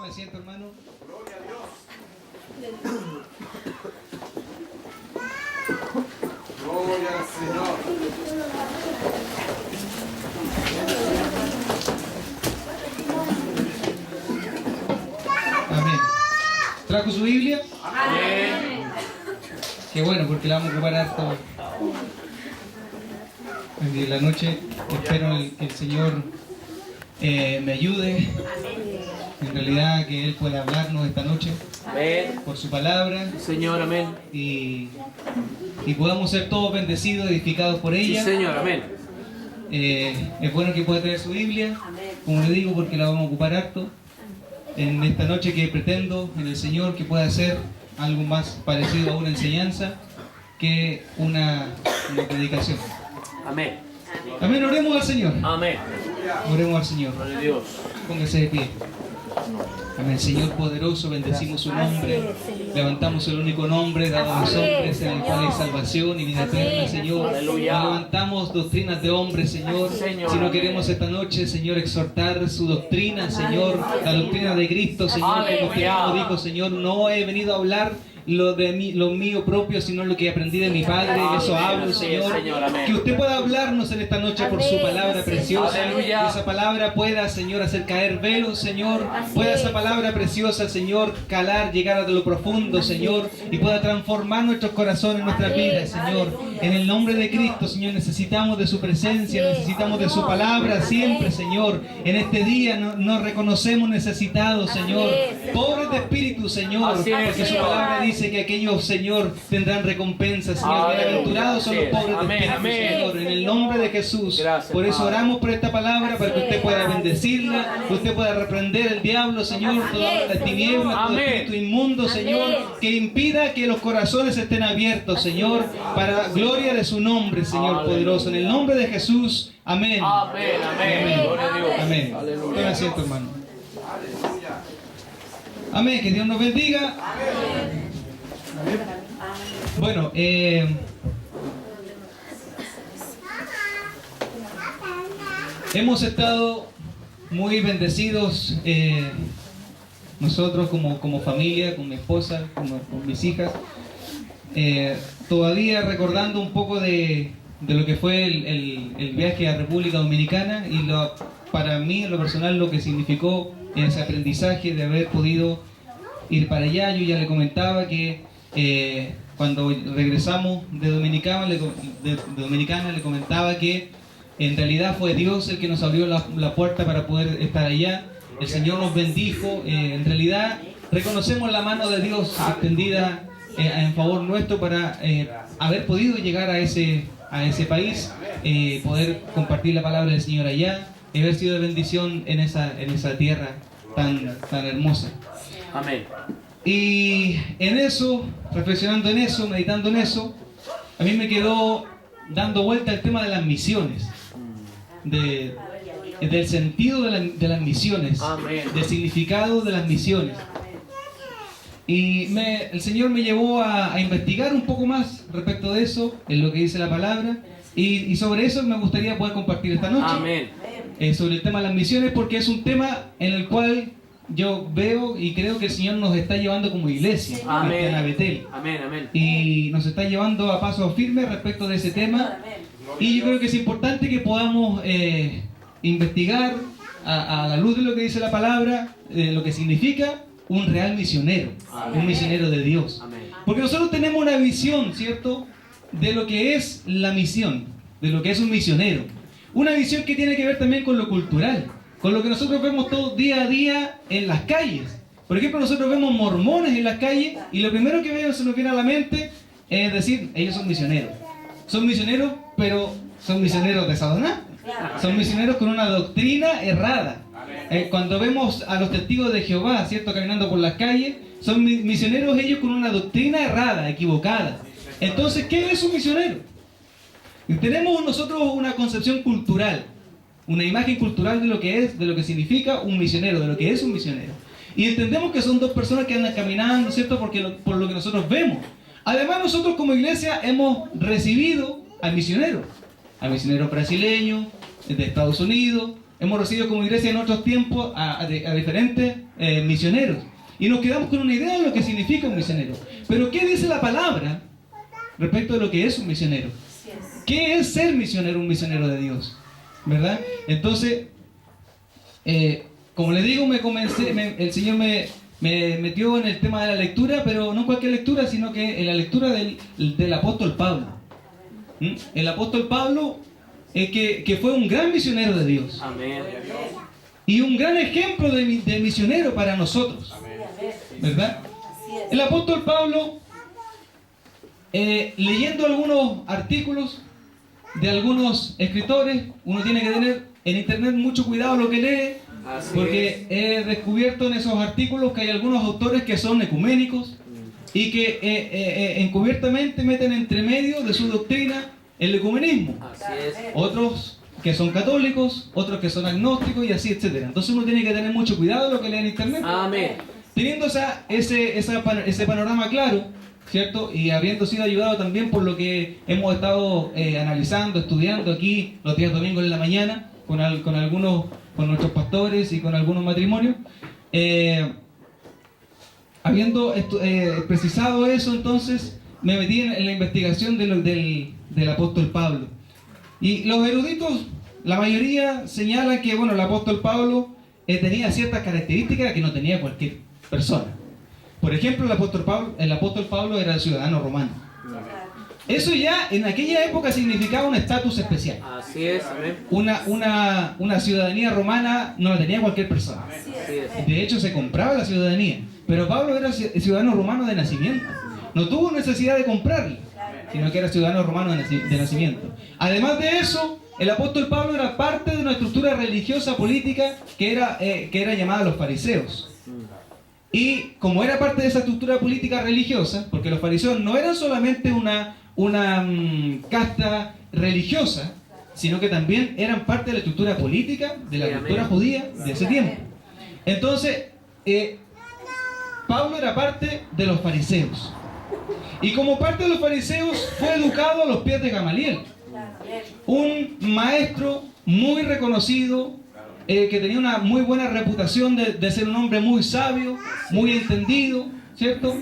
asiento, hermano. Gloria a Dios. Gloria al Señor. Amén. ¿Trajo su Biblia? Amén. Qué bueno, porque la vamos a ocupar harto en la noche. Espero que el Señor me ayude. En realidad, que Él pueda hablarnos esta noche Amén. por su palabra. Señor, amén. Y podamos ser todos bendecidos, edificados por Sí, ella. Señor, amén. Es bueno que pueda traer su Biblia, como le digo, porque la vamos a ocupar harto en esta noche, que pretendo en el Señor que pueda ser algo más parecido a una enseñanza que una predicación. Amén. Amén, oremos al Señor. Amén. Oremos al Señor. Gloria a Dios. Póngase de pie. Amén, Señor poderoso, bendecimos su nombre. Levantamos el único nombre dado a los hombres, en el cual hay salvación y vida eterna, Señor. Aleluya. No levantamos doctrinas de hombres, Señor, sino queremos esta noche, Señor, exhortar su doctrina, Señor, la doctrina de Cristo, Señor, que usted mismo dijo, Señor, no he venido a hablar lo mío propio, sino lo que aprendí de mi Padre. Eso hablo, Señor. Que usted pueda hablarnos en esta noche por su palabra preciosa. Que esa palabra pueda, Señor, hacer caer velos, Señor. Pueda esa palabra preciosa, Señor, calar, llegar a lo profundo, Señor, y pueda transformar nuestros corazones, nuestras vidas, Señor. En el nombre de Cristo, Señor, necesitamos de su presencia, necesitamos de su palabra siempre, Señor. En este día nos reconocemos necesitados, Señor. Pobres de espíritu, Señor, porque su palabra dice que aquellos, Señor, tendrán recompensa, Señor. Bienaventurados son los pobres de espíritu, Señor, en el nombre de Jesús. Por eso oramos por esta palabra, para que usted pueda bendecirla, que usted pueda reprender el diablo, Señor, toda la tiniebla, todo espíritu inmundo, Señor, que impida que los corazones estén abiertos, Señor, para gloria de su nombre, Señor poderoso. En el nombre de Jesús, amén. Amén, amén. Gloria a Dios. Amén. Tome asiento, hermano. Amén, que Dios nos bendiga. Bueno, hemos estado muy bendecidos nosotros como familia, con mi esposa, con mis hijas, todavía recordando un poco de lo que fue el viaje a República Dominicana y para mí, en lo personal, lo que significó ese aprendizaje de haber podido ir para allá. Yo ya le comentaba que cuando regresamos de Dominicana le comentaba que en realidad fue Dios el que nos abrió la puerta para poder estar allá. El Señor nos bendijo. En realidad reconocemos la mano de Dios extendida en favor nuestro para haber podido llegar a ese país, poder compartir la palabra del Señor allá y haber sido de bendición en esa tierra tan hermosa. Amén. Y en eso, reflexionando en eso, meditando en eso, a mí me quedó dando vuelta el tema de las misiones, del sentido de las misiones, Amén. del significado de las misiones. Y el Señor me llevó a investigar un poco más respecto de eso, en lo que dice la palabra, y sobre eso me gustaría poder compartir esta noche. Amén. Sobre el tema de las misiones, porque es un tema en el cual yo veo y creo que el Señor nos está llevando como iglesia cristiana Betel. Amén, amén. Y nos está llevando a pasos firmes respecto de ese tema. Y yo creo que es importante que podamos investigar a la luz de lo que dice la palabra, lo que significa un real misionero, un misionero de Dios. Amén. Porque nosotros tenemos una visión, ¿cierto?, de lo que es la misión, de lo que es un misionero. Una visión que tiene que ver también con lo cultural, con lo que nosotros vemos todo día a día en las calles. Por ejemplo, nosotros vemos mormones en las calles y lo primero que se nos viene a la mente es decir, ellos son misioneros. Son misioneros, pero son misioneros de Satanás. Son misioneros con una doctrina errada. Cuando vemos a los testigos de Jehová, ¿cierto?, caminando por las calles, son misioneros ellos con una doctrina errada, equivocada. Entonces, ¿qué es un misionero? Tenemos nosotros una concepción cultural, una imagen cultural de lo que es, de lo que significa un misionero, de lo que es un misionero. Y entendemos que son dos personas que andan caminando, ¿cierto?, por lo que nosotros vemos. Además, nosotros como iglesia hemos recibido al misionero brasileño, de Estados Unidos, hemos recibido como iglesia en otros tiempos a diferentes misioneros. Y nos quedamos con una idea de lo que significa un misionero. Pero ¿qué dice la palabra respecto de lo que es un misionero? ¿Qué es ser misionero, un misionero de Dios? ¿Verdad? Entonces, como les digo, el Señor me metió en el tema de la lectura, pero no cualquier lectura, sino que en la lectura del apóstol Pablo. El apóstol Pablo, que fue un gran misionero de Dios. Amén. Y un gran ejemplo de misionero para nosotros. ¿Verdad? El apóstol Pablo, leyendo algunos artículos de algunos escritores, uno tiene que tener en internet mucho cuidado lo que lee, porque he descubierto en esos artículos que hay algunos autores que son ecuménicos y que encubiertamente meten entre medio de su doctrina el ecumenismo. Otros que son católicos, otros que son agnósticos y así, etcétera. Entonces uno tiene que tener mucho cuidado lo que lee en internet. Amén. Teniendo ese panorama claro, ¿cierto? Y habiendo sido ayudado también por lo que hemos estado analizando, estudiando aquí los días domingos en la mañana, con nuestros pastores y con algunos matrimonios. Habiendo precisado eso, entonces me metí en la investigación del apóstol Pablo. Y los eruditos, la mayoría señalan que, bueno, el apóstol Pablo tenía ciertas características que no tenía cualquier persona. Por ejemplo, el apóstol Pablo era ciudadano romano. Eso ya en aquella época significaba un estatus especial. Así es, amén. Una ciudadanía romana no la tenía cualquier persona. Así es. De hecho, se compraba la ciudadanía. Pero Pablo era ciudadano romano de nacimiento. No tuvo necesidad de comprarla, sino que era ciudadano romano de nacimiento. Además de eso, el apóstol Pablo era parte de una estructura religiosa política que era llamada los fariseos. Y como era parte de esa estructura política religiosa, porque los fariseos no eran solamente una casta religiosa, sino que también eran parte de la estructura política de la cultura judía de ese tiempo. Entonces, Pablo era parte de los fariseos. Y como parte de los fariseos fue educado a los pies de Gamaliel, un maestro muy reconocido, que tenía una muy buena reputación de ser un hombre muy sabio, muy entendido, ¿cierto?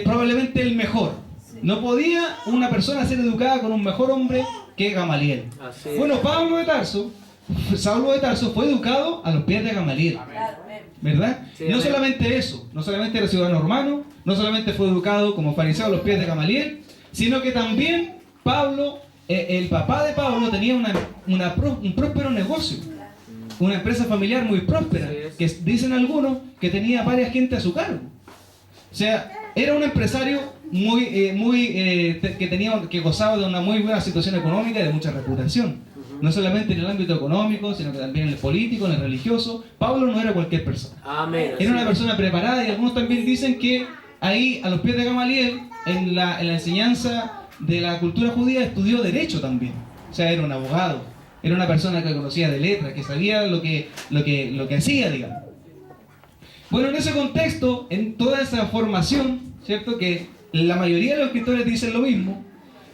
Probablemente el mejor. No podía una persona ser educada con un mejor hombre que Gamaliel. Bueno, Saulo de Tarso fue educado a los pies de Gamaliel, ¿verdad? No solamente eso, no solamente era ciudadano romano, no solamente fue educado como fariseo a los pies de Gamaliel, sino que también Pablo, el papá de Pablo tenía un próspero negocio, una empresa familiar muy próspera, que dicen algunos que tenía varias gente a su cargo. O sea, era un empresario que gozaba de una muy buena situación económica y de mucha reputación. No solamente en el ámbito económico, sino que también en el político, en el religioso. Pablo no era cualquier persona. Amén. Era una persona preparada, y algunos también dicen que ahí, a los pies de Gamaliel, en la enseñanza de la cultura judía, estudió derecho también. O sea, era un abogado. Era una persona que conocía de letras, que sabía lo que hacía, digamos. Bueno, en ese contexto, en toda esa formación, ¿cierto? Que la mayoría de los escritores dicen lo mismo.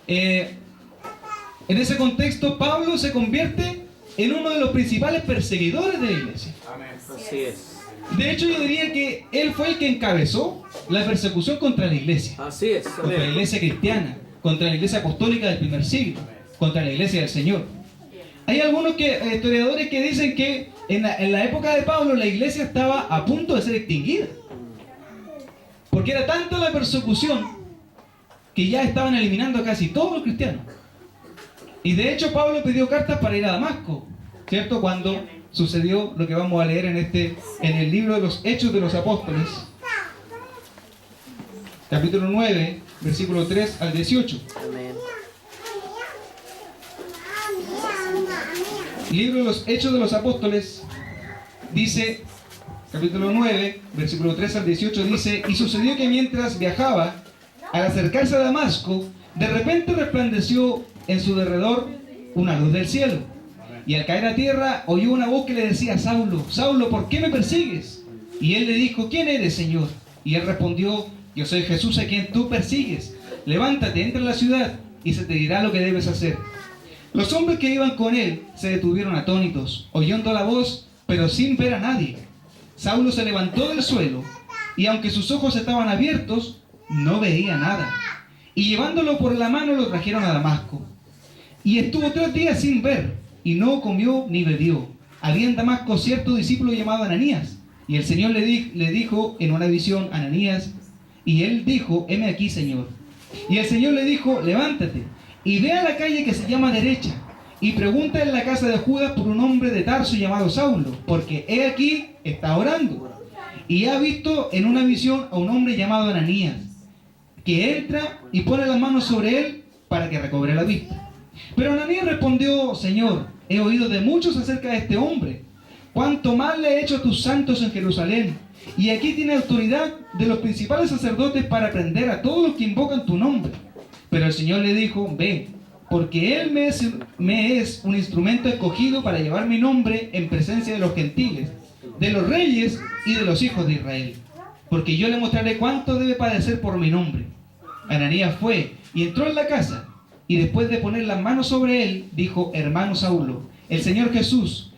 En ese contexto, Pablo se convierte en uno de los principales perseguidores de la iglesia. Amén. Así es. De hecho, yo diría que él fue el que encabezó la persecución contra la iglesia. Así es. Contra la iglesia cristiana, contra la iglesia apostólica del primer siglo, contra la iglesia del Señor. Hay algunos historiadores que dicen que en la época de Pablo la iglesia estaba a punto de ser extinguida. Porque era tanta la persecución que ya estaban eliminando a casi todos los cristianos. Y de hecho Pablo pidió cartas para ir a Damasco, ¿cierto? Cuando sucedió lo que vamos a leer en el libro de los Hechos de los Apóstoles, capítulo 9, versículo 3 al 18. Amén. Libro de los Hechos de los Apóstoles dice, capítulo 9, versículo 3 al 18, dice: y sucedió que mientras viajaba, al acercarse a Damasco, de repente resplandeció en su derredor una luz del cielo. Y al caer a tierra, oyó una voz que le decía: Saulo, Saulo, ¿por qué me persigues? Y él le dijo: ¿quién eres, Señor? Y él respondió: yo soy Jesús a quien tú persigues. Levántate, entra en la ciudad, y se te dirá lo que debes hacer. Los hombres que iban con él se detuvieron atónitos, oyendo la voz, pero sin ver a nadie. Saulo se levantó del suelo, y aunque sus ojos estaban abiertos, no veía nada. Y llevándolo por la mano lo trajeron a Damasco. Y estuvo 3 días sin ver, y no comió ni bebió. Había en Damasco cierto discípulo llamado Ananías, y el Señor le dijo en una visión, Ananías, y él dijo, heme aquí, Señor. Y el Señor le dijo, levántate, y ve a la calle que se llama Derecha, y pregunta en la casa de Judas por un hombre de Tarso llamado Saulo, porque he aquí está orando. Y ha visto en una visión a un hombre llamado Ananías, que entra y pone las manos sobre él para que recobre la vista. Pero Ananías respondió, Señor, he oído de muchos acerca de este hombre, cuánto mal le he hecho a tus santos en Jerusalén, y aquí tiene autoridad de los principales sacerdotes para prender a todos los que invocan tu nombre. Pero el Señor le dijo, ve, porque él me es un instrumento escogido para llevar mi nombre en presencia de los gentiles, de los reyes y de los hijos de Israel, porque yo le mostraré cuánto debe padecer por mi nombre. Ananías fue y entró en la casa, y después de poner las manos sobre él, dijo, hermano Saulo, el Señor Jesús,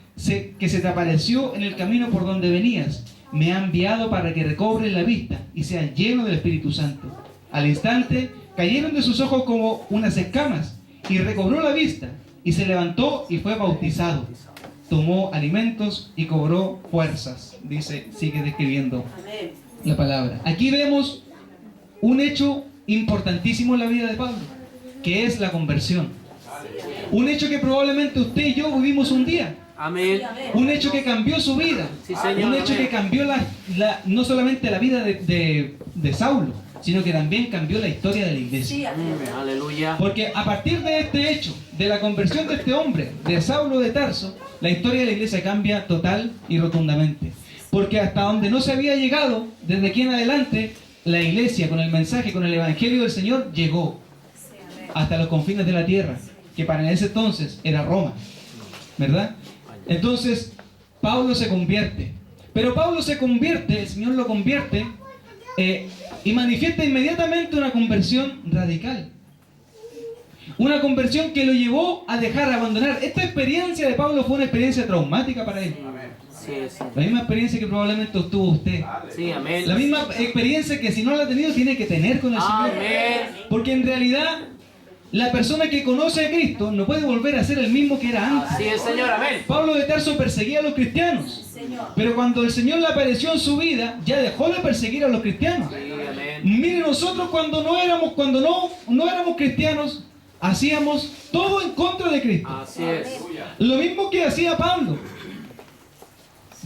que se te apareció en el camino por donde venías, me ha enviado para que recobres la vista y seas lleno del Espíritu Santo. Al instante cayeron de sus ojos como unas escamas, y recobró la vista, y se levantó y fue bautizado. Tomó alimentos y cobró fuerzas. Dice, sigue describiendo la palabra. Aquí vemos un hecho importantísimo en la vida de Pablo, que es la conversión. Un hecho que probablemente usted y yo vivimos un día. Amén. Un hecho que cambió su vida. Sí, Señor, un hecho amén. que cambió no solamente la vida de Saulo, sino que también cambió la historia de la iglesia. Aleluya. Porque a partir de este hecho, de la conversión de este hombre, de Saulo de Tarso, la historia de la iglesia cambia total y rotundamente. Porque hasta donde no se había llegado, desde aquí en adelante, la iglesia con el mensaje, con el evangelio del Señor, llegó hasta los confines de la tierra, que para ese entonces era Roma, ¿verdad? Entonces, Pablo se convierte. Pero Pablo se convierte, el Señor lo convierte, y manifiesta inmediatamente una conversión radical. Una conversión que lo llevó a dejar, a abandonar. Esta experiencia de Pablo fue una experiencia traumática para él. Sí, sí. La misma experiencia que probablemente tuvo usted. Sí, amén. La misma experiencia que si no la ha tenido tiene que tener con el Señor. Amén. Porque en realidad la persona que conoce a Cristo no puede volver a ser el mismo que era antes. Así es, Señor, amén. Pablo de Tarso perseguía a los cristianos, pero cuando el Señor le apareció en su vida, ya dejó de perseguir a los cristianos. Sí, amén. Mire, nosotros cuando no éramos cristianos, hacíamos todo en contra de Cristo. Así es. Lo mismo que hacía Pablo.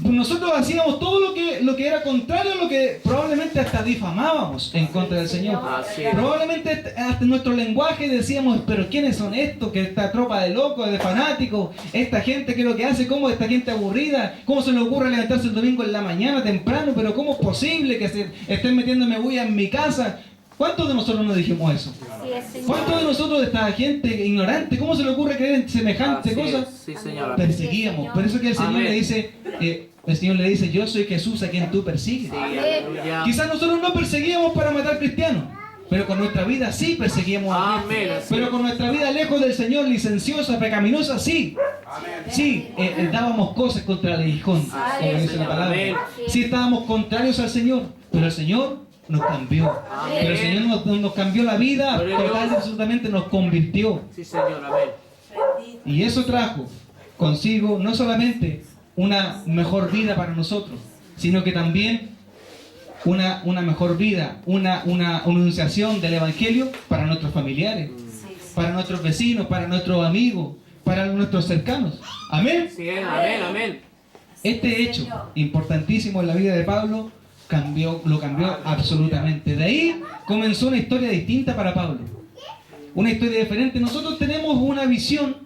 Nosotros hacíamos todo lo que era contrario a lo que probablemente hasta difamábamos en contra del Señor. Así es. Probablemente hasta en nuestro lenguaje decíamos, pero ¿quiénes son estos? Que esta tropa de locos, de fanáticos, esta gente que lo que hace, ¿cómo esta gente aburrida? ¿Cómo se le ocurre levantarse el domingo en la mañana temprano? Pero ¿cómo es posible que se estén metiéndome bulla en mi casa? ¿Cuántos de nosotros nos dijimos eso? ¿Cuántos de nosotros de esta gente ignorante, cómo se le ocurre creer en semejante Así cosa? es. Sí, Señor, amén. Perseguíamos. Por eso que el Señor Amén. le dice, yo soy Jesús a quien tú persigues. Sí, aleluya. Quizás nosotros no perseguíamos para matar cristianos, pero con nuestra vida sí perseguíamos a Cristo. Amén. Pero con nuestra vida lejos del Señor, licenciosa, pecaminosa, sí. Sí, dábamos cosas contra el aguijón, como dice la Señor, palabra. amén. Sí, estábamos contrarios al Señor, pero el Señor nos cambió. Amén. Pero el Señor nos cambió la vida, Gloria a Dios. total y absolutamente nos convirtió. Sí, Señor, amén. Y eso trajo consigo no solamente una mejor vida para nosotros, sino que también una mejor vida, una anunciación del Evangelio para nuestros familiares, para nuestros vecinos, para nuestros amigos, para nuestros cercanos. Amén. Sí, amén, amén. Este hecho importantísimo en la vida de Pablo lo cambió absolutamente. De ahí comenzó una historia distinta para Pablo, una historia diferente. Nosotros tenemos una visión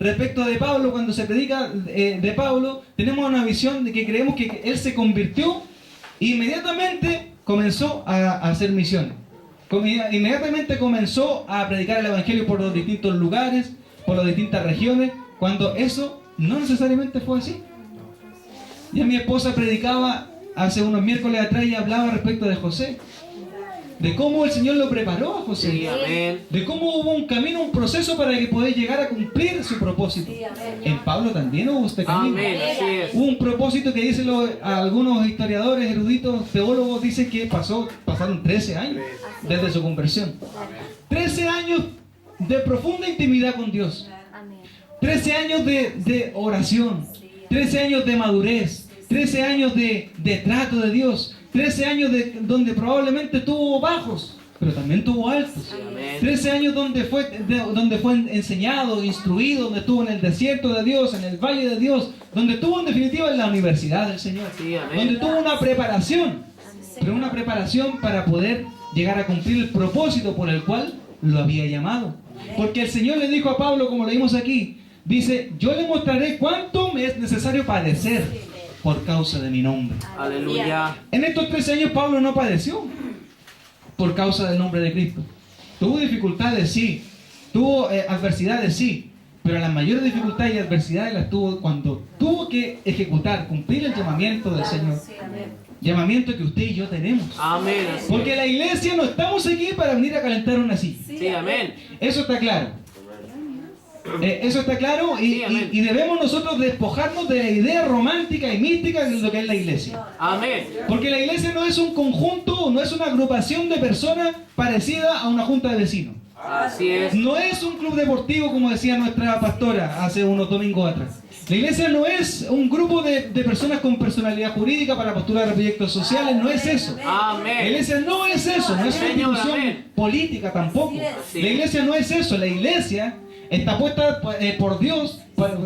respecto de Pablo. Cuando se predica de Pablo, tenemos una visión de que creemos que él se convirtió e inmediatamente comenzó a hacer misiones. Inmediatamente comenzó a predicar el Evangelio por los distintos lugares, por las distintas regiones, cuando eso no necesariamente fue así. Ya mi esposa predicaba hace unos miércoles atrás y hablaba respecto de José de cómo el Señor lo preparó a Sí, José, amén. de cómo hubo un camino, un proceso para que pueda llegar a cumplir su propósito. En Pablo también hubo este camino. Amén, así es. Hubo un propósito que dicen algunos historiadores, eruditos, teólogos, dicen que pasaron 13 años desde su conversión. 13 años de profunda intimidad con Dios. 13 años de oración. 13 años de madurez. 13 años de trato de Dios. 13 años donde probablemente tuvo bajos, pero también tuvo altos. Amén. 13 años donde fue enseñado, instruido, donde estuvo en el desierto de Dios, en el valle de Dios, donde estuvo en definitiva en la universidad del Señor, Sí, amén. donde tuvo una preparación, pero una preparación para poder llegar a cumplir el propósito por el cual lo había llamado. Porque el Señor le dijo a Pablo, como leímos aquí, dice, yo le mostraré cuánto me es necesario padecer por causa de mi nombre. Aleluya. En estos 13 años Pablo no padeció por causa del nombre de Cristo. Tuvo dificultades, sí. Tuvo adversidades, sí. Pero las mayores dificultades y adversidades las tuvo cuando tuvo que ejecutar, cumplir el llamamiento del Señor. Llamamiento que usted y yo tenemos. Amén. Así Porque es. la iglesia no estamos aquí para venir a calentar una silla. Sí, amén. Eso está claro. Eso está claro Sí, amén. y debemos nosotros despojarnos de la idea romántica y mística de lo que es la iglesia. Amén. Porque la iglesia no es un conjunto, no es una agrupación de personas parecida a una junta de vecinos. Así es. No es un club deportivo como decía nuestra pastora hace unos domingos atrás. La iglesia no es un grupo de personas con personalidad jurídica para postular a proyectos sociales, no es eso. La Amén. iglesia no es eso, no es una Señor, institución amén. política tampoco. Sí. La iglesia no es eso, la iglesia está puesta por Dios,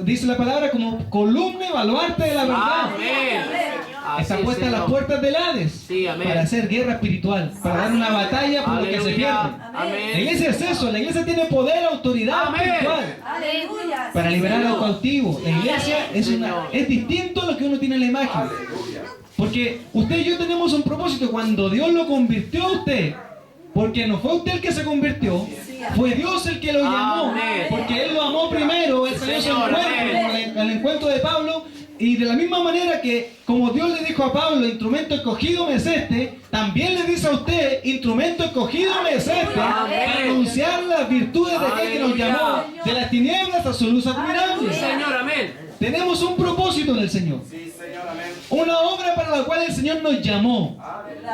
dice la palabra, como columna y baluarte de la verdad. Amén. Así Está es, puesta en las Señor. puertas del Hades Sí, amén. para hacer guerra espiritual, para dar una batalla por lo que se pierde. Aleluya. La Amén. iglesia es eso, la iglesia tiene poder, autoridad Amén. espiritual Aleluya. para liberar a los cautivos. La iglesia Señor. es distinto a lo que uno tiene en la imagen. Porque usted y yo tenemos un propósito. Cuando Dios lo convirtió a usted, porque no fue usted el que se convirtió, fue Dios el que lo llamó. Amén. Porque Él lo amó primero, Él salió a su Señor, encuentro, amén. como el encuentro de Pablo. Y de la misma manera que como Dios le dijo a Pablo, instrumento escogido me es este, también le dice a usted, instrumento escogido me es este, Amén. para anunciar las virtudes de aquel que nos Aleluya. llamó de las tinieblas a su luz admirable. Sí, Señor, amén. Tenemos un propósito en el Señor, Sí, Señor, amén. una obra para la cual el Señor nos llamó,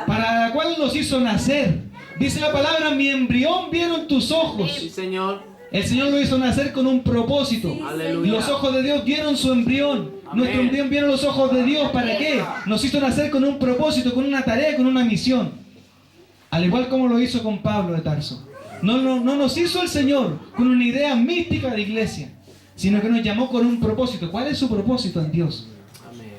para la cual nos hizo nacer. Dice la palabra, mi embrión vieron tus ojos. Sí, Señor. El Señor lo hizo nacer con un propósito. Aleluya. Los ojos de Dios vieron su embrión. Amén. Nuestro embrión vieron los ojos de Dios. ¿Para qué? Nos hizo nacer con un propósito, con una tarea, con una misión. Al igual como lo hizo con Pablo de Tarso. No nos hizo el Señor con una idea mística de iglesia, sino que nos llamó con un propósito. ¿Cuál es su propósito en Dios? Amén.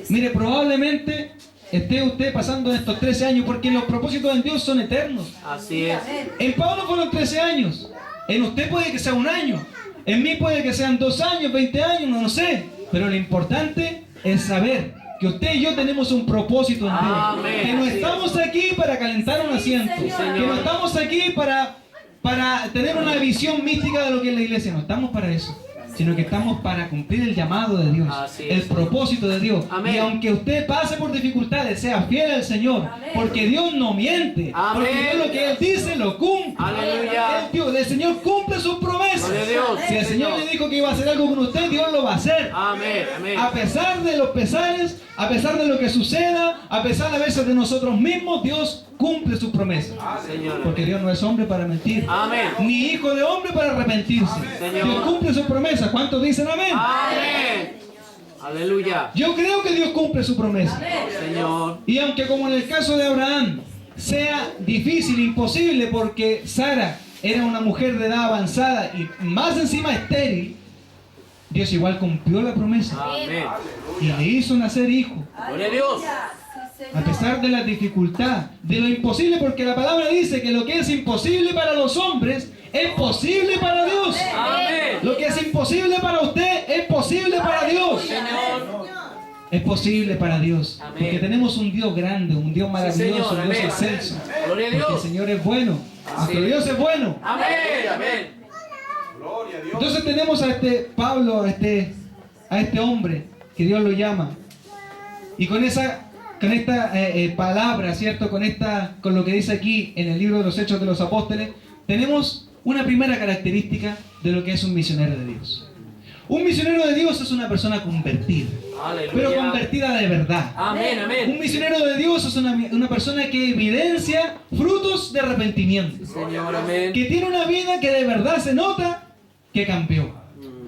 Mire, probablemente esté usted pasando estos 13 años porque los propósitos en Dios son eternos. Así es. En Pablo fueron 13 años. En usted puede que sea un año. En mí puede que sean 2 años, 20 años, no sé. Pero lo importante es saber que usted y yo tenemos un propósito en Dios. Amén. Que no estamos aquí para calentar un asiento. Señor. Que no estamos aquí para tener una visión mística de lo que es la iglesia. No estamos para eso. Sino que estamos para cumplir el llamado de Dios, Así el es. propósito de Dios. Amén. Y aunque usted pase por dificultades, sea fiel al Señor, porque Dios no miente, Amén. porque Dios lo que Él dice lo cumple. Aleluya. El Señor cumple sus promesas. Gloria a Dios. Si el Señor le dijo que iba a hacer algo con usted, Dios lo va a hacer. Amén. Amén. A pesar de los pesares, a pesar de lo que suceda, a pesar a veces de nosotros mismos, Dios cumple sus promesas. Señor. Porque Dios no es hombre para mentir, Amén. ni hijo de hombre para arrepentirse. Señor. Dios cumple sus promesas. ¿Cuántos dicen amén? Amén. Aleluya. Yo creo que Dios cumple su promesa. Señor. Y aunque como en el caso de Abraham sea difícil, imposible, porque Sara era una mujer de edad avanzada y más encima estéril, Dios igual cumplió la promesa Amén. y le hizo nacer hijo. Gloria a Dios. A pesar de la dificultad, de lo imposible, porque la palabra dice que lo que es imposible para los hombres es posible para Dios. Amén. Lo que es imposible para usted es posible para Dios. Señor. Es posible para Dios. Amén. Porque tenemos un Dios grande, un Dios maravilloso, Señor. un Dios Amén. excelso. Gloria a Porque el Dios. Señor es bueno. Nuestro Dios es bueno. Amén. Amén. Gloria a Dios. Entonces tenemos a este Pablo, a este hombre que Dios lo llama. Y con esa palabra, ¿cierto? Con lo que dice aquí en el libro de los Hechos de los Apóstoles, tenemos una primera característica de lo que es un misionero de Dios. Un misionero de Dios es una persona convertida, Aleluya. pero convertida de verdad. Amén, amén. Un misionero de Dios es una persona que evidencia frutos de arrepentimiento, Señor, amén. que tiene una vida que de verdad se nota que cambió.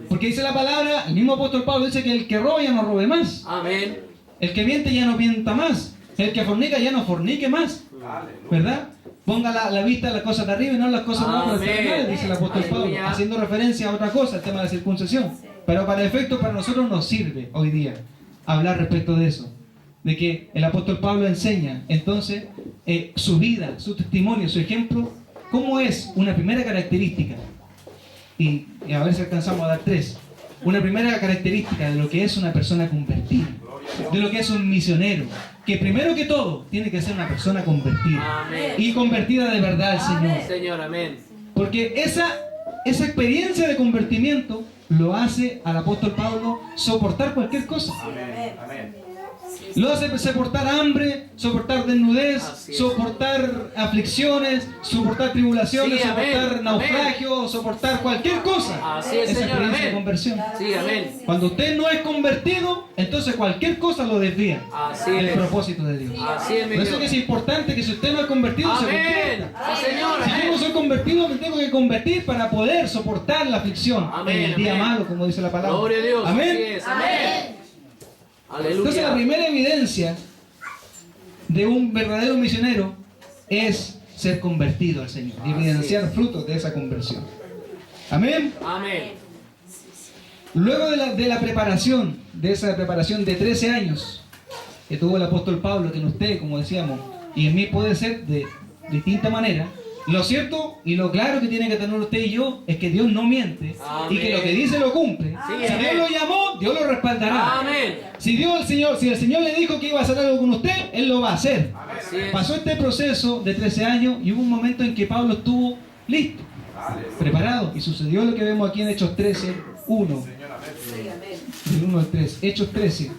Porque dice la palabra, el mismo apóstol Pablo dice que el que roba ya no robe más, Amén. el que miente ya no mienta más, el que fornica ya no fornique más, ¿verdad? Ponga la vista en las cosas de arriba y no en las cosas de abajo, Amén. dice el apóstol Pablo, Aleluya. haciendo referencia a otra cosa, el tema de la circuncisión. Pero para efecto, para nosotros nos sirve hoy día hablar respecto de eso, de que el apóstol Pablo enseña entonces su vida, su testimonio, su ejemplo, cómo es una primera característica, y a ver si alcanzamos a dar tres. Una primera característica de lo que es una persona convertida, de lo que es un misionero, que primero que todo tiene que ser una persona convertida Amén. y convertida de verdad al Señor. Señor, amén. Porque esa experiencia de convertimiento lo hace al apóstol Pablo soportar cualquier cosa. Amén. Amén. Lo hace soportar hambre, soportar desnudez, Así es. soportar aflicciones, soportar tribulaciones, Sí, amén. soportar naufragios, soportar cualquier cosa. Así es, Esa Señor, experiencia de amén. conversión. Sí, amén. Cuando usted no es convertido, entonces cualquier cosa lo desvía Así del es. propósito de Dios. Así es, mi Por eso Dios. que es importante que si usted no es convertido, se Amén. convierta. Sí, Señor, Si yo no amén. soy convertido, me tengo que convertir para poder soportar la aflicción Amén, en el día amén. malo, como dice la palabra. Gloria a Dios. Amén. Así es, amén. Entonces la Aleluya. primera evidencia de un verdadero misionero es ser convertido al Señor y evidenciar frutos de esa conversión. Amén. Amén. Luego de la preparación, de esa preparación de 13 años que tuvo el apóstol Pablo, que en usted, como decíamos, y en mí puede ser de distinta manera, lo cierto y lo claro que tiene que tener usted y yo es que Dios no miente y que lo que dice lo cumple. Sí, Si Dios amén. lo llamó, Dios lo respaldará. Amén. Si el Señor le dijo que iba a hacer algo con usted, Él lo va a hacer. Así es. Pasó este proceso de 13 años y hubo un momento en que Pablo estuvo listo, preparado, y sucedió lo que vemos aquí en Hechos 13, 1. Del 1 al 3. Hechos 13.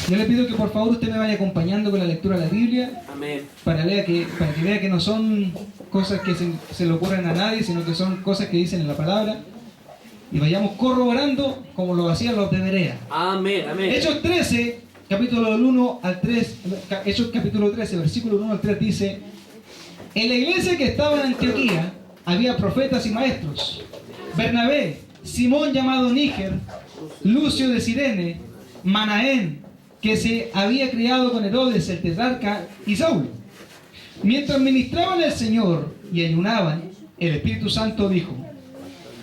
Yo le pido que por favor usted me vaya acompañando con la lectura de la Biblia Amén. para que vea que no son cosas que se le ocurren a nadie, sino que son cosas que dicen en la palabra, y vayamos corroborando como lo hacían los de Berea. Amén. Amén. Hechos 13, capítulo del 1 al 3, Hechos capítulo 13, versículo 1 al 3 dice: en la iglesia que estaba en Antioquía había profetas y maestros: Bernabé, Simón llamado Níger, Lucio de Cirene, Manaén, que se había criado con Herodes el tetrarca, y Saulo. Mientras ministraban al Señor y ayunaban, el Espíritu Santo dijo: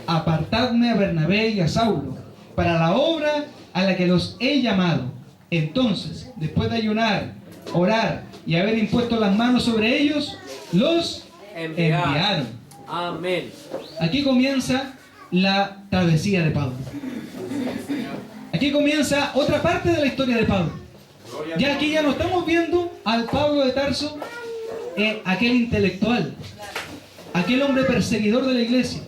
apartadme a Bernabé y a Saulo para la obra a la que los he llamado. Entonces, después de ayunar, orar y haber impuesto las manos sobre ellos, los enviaron. Amén. Aquí comienza la travesía de Pablo. Aquí comienza otra parte de la historia de Pablo. Ya aquí ya no estamos viendo al Pablo de Tarso, aquel intelectual, aquel hombre perseguidor de la iglesia,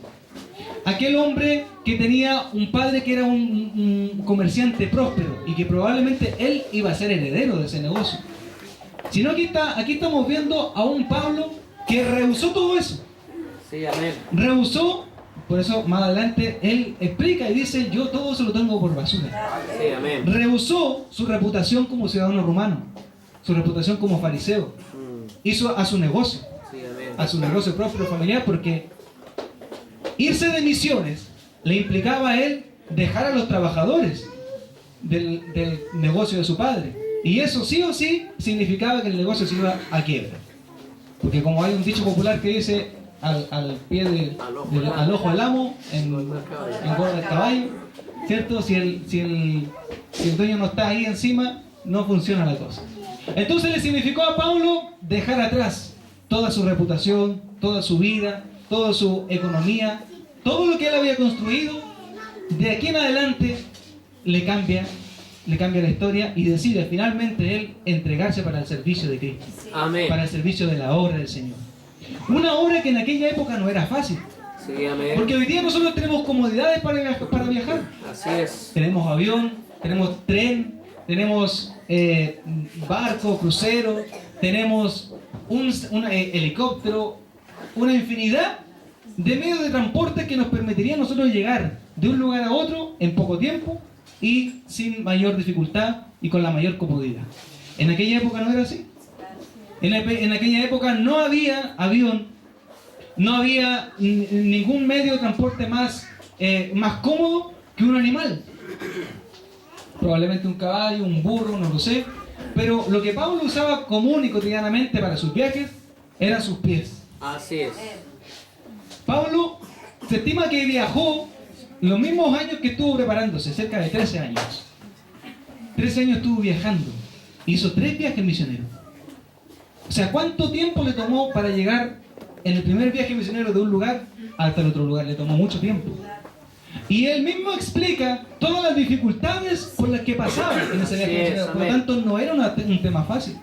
aquel hombre que tenía un padre que era un comerciante próspero y que probablemente él iba a ser heredero de ese negocio. Sino aquí estamos viendo a un Pablo que rehusó todo eso. Sí, amén. Rehusó, por eso más adelante él explica y dice: yo todo eso lo tengo por basura. Sí, amén. Rehusó su reputación como ciudadano romano, su reputación como fariseo. Hizo a su negocio, Sí, amén. a su negocio próspero familiar, porque irse de misiones le implicaba a él dejar a los trabajadores del negocio de su padre. Y eso sí o sí significaba que el negocio se iba a quiebra. Porque como hay un dicho popular que dice: al pie al ojo del amo, engorda el caballo, ¿cierto? Si el dueño no está ahí encima, no funciona la cosa. Entonces le significó a Pablo dejar atrás toda su reputación, toda su vida, toda su economía, todo lo que él había construido. De aquí en adelante le cambia la historia y decide finalmente él entregarse para el servicio de Cristo, Amén. para el servicio de la obra del Señor. Una obra que en aquella época no era fácil. Sí, amén. Porque hoy día nosotros tenemos comodidades para viajar. Así es. Tenemos avión, tenemos tren, tenemos barco, crucero, tenemos un helicóptero, una infinidad de medios de transporte que nos permitirían a nosotros llegar de un lugar a otro en poco tiempo y sin mayor dificultad y con la mayor comodidad. En aquella época no era así. En aquella época no había avión, no había ningún medio de transporte más cómodo que un animal. Probablemente un caballo, un burro, no lo sé. Pero lo que Pablo usaba común y cotidianamente para sus viajes eran sus pies. Así es. Pablo se estima que viajó los mismos años que estuvo preparándose, cerca de 13 años. 13 años estuvo viajando. Hizo 3 viajes misioneros. O sea, ¿cuánto tiempo le tomó para llegar en el primer viaje misionero de un lugar hasta el otro lugar? Le tomó mucho tiempo. Y él mismo explica todas las dificultades por las que pasaba en ese viaje misionero. Por lo tanto, no era un tema fácil.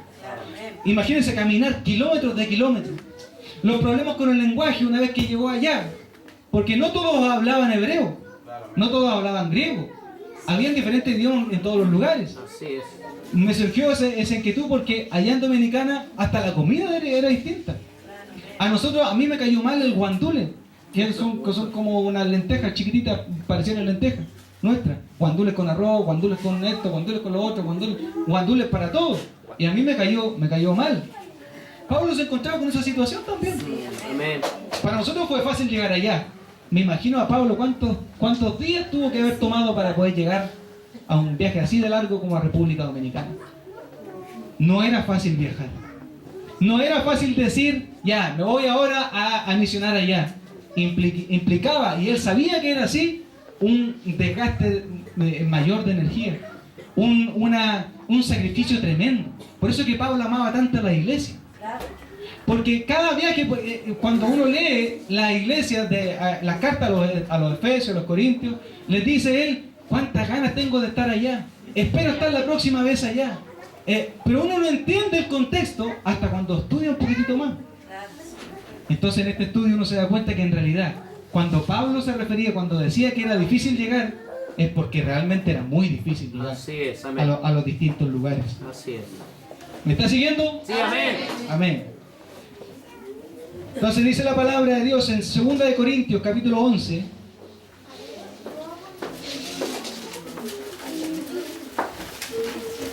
Imagínense caminar kilómetros de kilómetros. Los problemas con el lenguaje una vez que llegó allá. Porque no todos hablaban hebreo. No todos hablaban griego. Habían diferentes idiomas en todos los lugares. Así es. Me surgió esa inquietud porque allá en Dominicana hasta la comida era distinta. A mí me cayó mal el guandule, que son como unas lentejas chiquititas, parecían lentejas nuestras. Guandules con arroz, guandules con esto, guandules con lo otro, guandules para todo. Y a mí me cayó mal. Pablo se encontraba con esa situación también. Amén. Para nosotros fue fácil llegar allá. Me imagino a Pablo cuántos días tuvo que haber tomado para poder llegar a un viaje así de largo como a República Dominicana. No era fácil viajar. No era fácil decir, ya, me voy ahora a misionar allá. Implicaba, y él sabía que era así, un desgaste mayor de energía. Un sacrificio tremendo. Por eso que Pablo amaba tanto a la iglesia. Porque cada viaje, cuando uno lee la iglesia, las cartas a los Efesios, a los Corintios, les dice él, cuántas ganas tengo de estar allá. Espero estar la próxima vez allá. Pero uno no entiende el contexto hasta cuando estudia un poquitito más. Entonces en este estudio uno se da cuenta que en realidad, cuando Pablo se refería, cuando decía que era difícil llegar, es porque realmente era muy difícil llegar. Así es, amén. A los distintos lugares. Así es. ¿Me está siguiendo? Sí, amén. Amén. Entonces dice la palabra de Dios en 2 de Corintios, capítulo 11.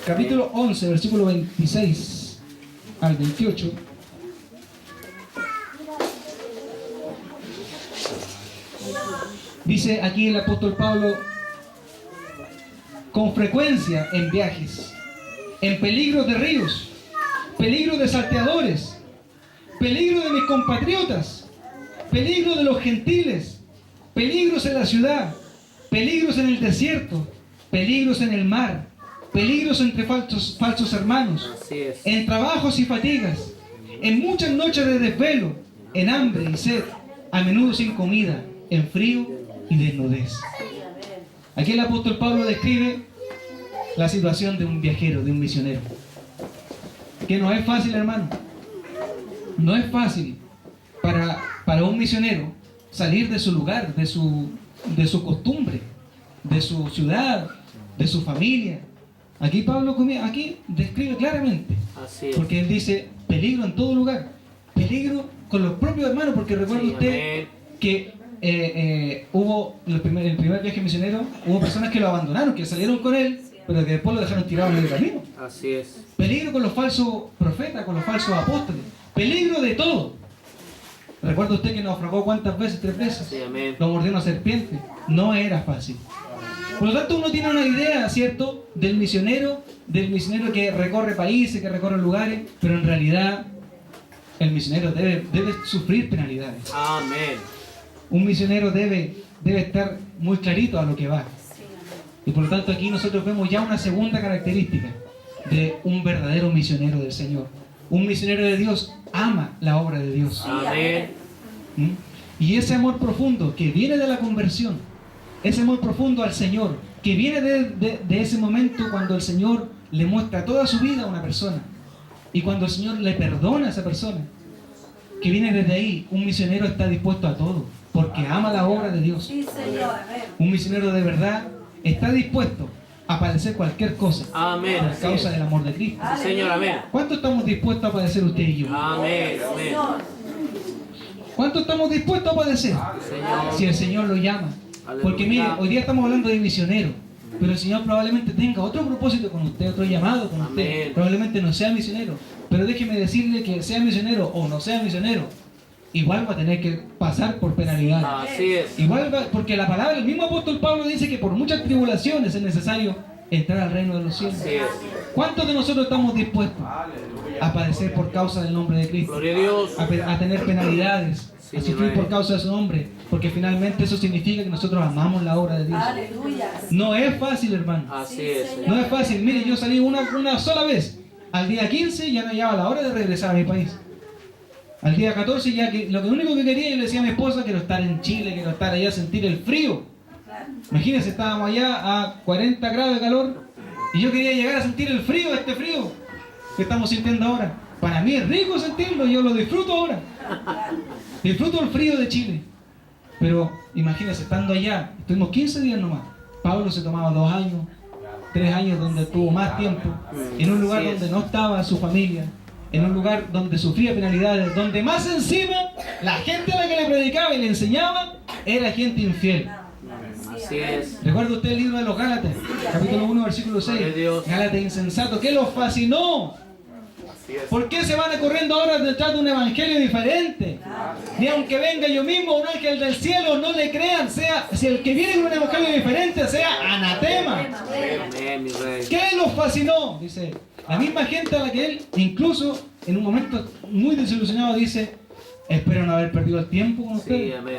Capítulo 11, versículo 26 al 28. Dice aquí el apóstol Pablo, con frecuencia en viajes, en peligros de ríos, peligro de salteadores, peligro de mis compatriotas, peligro de los gentiles, peligros en la ciudad, peligros en el desierto, peligros en el mar, peligros entre falsos hermanos, Así es. en trabajos y fatigas, en muchas noches de desvelo, en hambre y sed, a menudo sin comida, en frío y desnudez. Aquí el apóstol Pablo describe la situación de un viajero, de un misionero. Que no es fácil, hermano. No es fácil para un misionero salir de su lugar, de su costumbre, de su ciudad, de su familia. Aquí Pablo describe claramente. Así es. Porque él dice peligro en todo lugar. Peligro con los propios hermanos, porque recuerda Sí, usted amén. que hubo el primer viaje misionero, hubo personas que lo abandonaron, que salieron con él, pero que después lo dejaron tirado en el camino. Así es. Peligro con los falsos profetas, con los falsos apóstoles. Peligro de todo. ¿Recuerda usted que naufragó cuántas veces? 3 veces. Sí, amén. Lo mordió una serpiente. No era fácil. Por lo tanto, uno tiene una idea, ¿cierto? Del misionero que recorre países, que recorre lugares, pero en realidad el misionero debe sufrir penalidades. Amén. Un misionero debe estar muy clarito a lo que va. Y por lo tanto aquí nosotros vemos ya una segunda característica de un verdadero misionero del Señor. Un misionero de Dios ama la obra de Dios. Amén. ¿Mm? Y ese amor profundo que viene de la conversión, ese amor profundo al Señor, que viene de ese momento cuando el Señor le muestra toda su vida a una persona, y cuando el Señor le perdona a esa persona, que viene desde ahí, un misionero está dispuesto a todo porque ama la obra de Dios. Sí, Señor. Amén. Un misionero de verdad está dispuesto a padecer cualquier cosa Amén. por causa del amor de Cristo. Sí, Señor, amén. ¿Cuánto estamos dispuestos a padecer usted y yo? Amén. Amén. Señor. ¿Cuánto estamos dispuestos a padecer? Señor. Si el Señor lo llama. Porque mire, hoy día estamos hablando de misionero, pero el Señor probablemente tenga otro propósito con usted, otro llamado con usted. Amén. Probablemente no sea misionero. Pero déjeme decirle que sea misionero o no sea misionero, igual va a tener que pasar por penalidades. Así es. Igual va, porque la palabra, el mismo apóstol Pablo dice que por muchas tribulaciones es necesario entrar al reino de los cielos. Así es. ¿Cuántos de nosotros estamos dispuestos a padecer por causa del nombre de Cristo? Gloria a Dios. A tener penalidades, Sí, a mi sufrir rey. por causa de su nombre, porque finalmente eso significa que nosotros amamos la obra de Dios. Aleluya. No es fácil, hermano. Así Sí, es, Señor. Señor. No es fácil. Mire, yo salí una sola vez. Al día 15 ya no llegaba la hora de regresar a mi país. Al día 14 ya que lo único que quería, yo le decía a mi esposa, quiero estar en Chile, quiero estar allá, sentir el frío. Imagínense, estábamos allá a 40 grados de calor y yo quería llegar a sentir el frío, este frío que estamos sintiendo ahora. Para mí es rico sentirlo, yo lo disfruto ahora. Disfruto el frío de Chile. Pero imagínense, estando allá, estuvimos 15 días nomás. Pablo se tomaba 2 años, 3 años donde tuvo más tiempo, en un lugar donde no estaba su familia, en un lugar donde sufría penalidades, donde más encima la gente a la que le predicaba y le enseñaba era gente infiel. Así es. ¿Recuerda usted el libro de los Gálatas? Capítulo 1, versículo 6. Gloria a Dios. Gálatas insensato, ¿qué los fascinó? ¿Por qué se van corriendo ahora detrás de un evangelio diferente? Ni aunque venga yo mismo, un ángel del cielo, no le crean, sea, si el que viene con un evangelio diferente sea anatema. Amén, mi rey. ¿Qué los fascinó? Dice, la misma gente a la que él, incluso en un momento muy desilusionado, dice, espero no haber perdido el tiempo con Sí, ustedes. amén.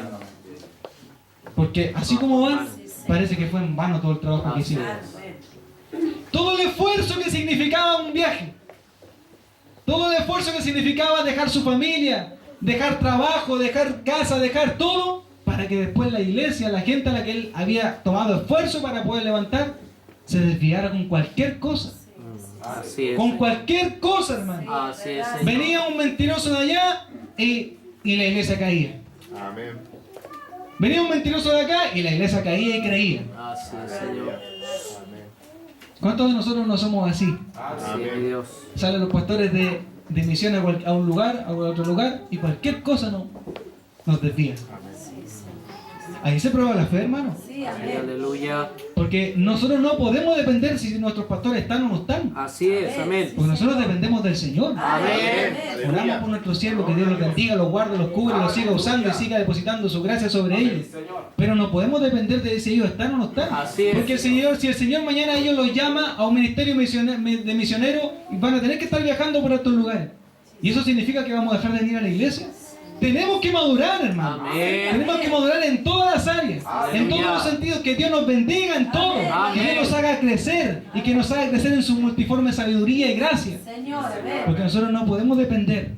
Porque así como van, parece que fue en vano todo el trabajo que hicieron. Todo el esfuerzo que significaba un viaje, todo el esfuerzo que significaba dejar su familia, dejar trabajo, dejar casa, dejar todo, para que después la iglesia, la gente a la que él había tomado esfuerzo para poder levantar, se desviara con cualquier cosa. Así es. Con cualquier cosa, hermano. Así es, Señor. Venía un mentiroso de allá y la iglesia caía. Amén. Venía un mentiroso de acá y la iglesia caía y creía. Así es, Señor. ¿Cuántos de nosotros no somos así? Así es, mi Dios. Salen los pastores de misión a un lugar, a otro lugar, y cualquier cosa nos desvía. Ahí se prueba la fe, hermano. Sí, Ay, amén. aleluya. Porque nosotros no podemos depender si nuestros pastores están o no están. Así es, amén. Porque nosotros dependemos del Señor. Amén. Oramos por nuestros siervos, que Dios los bendiga, los guarde, los cubre, los siga usando y siga depositando su gracia sobre ellos. Pero no podemos depender de si ellos están o no están. Así es. Porque si el Señor mañana a ellos los llama a un ministerio de misioneros, van a tener que estar viajando por otros lugares. ¿Y eso significa que vamos a dejar de venir a la iglesia? Tenemos que madurar, hermano. Amén. Tenemos que madurar en todas las áreas, en todos los sentidos. Que Dios nos bendiga en todo. Que Dios nos haga crecer y que nos haga crecer en su multiforme sabiduría y gracia. Señor, amén. Porque nosotros no podemos depender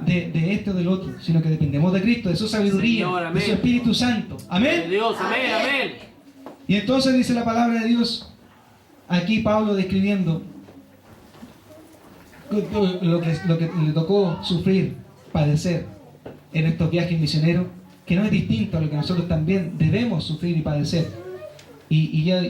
de este o del otro, sino que dependemos de Cristo, de su sabiduría, Señor, de amén. su Espíritu Santo. De Amén. Dios, amén, amén. Y entonces dice la palabra de Dios, aquí Pablo describiendo lo que le tocó sufrir, padecer en estos viajes misioneros, que no es distinto a lo que nosotros también debemos sufrir y padecer.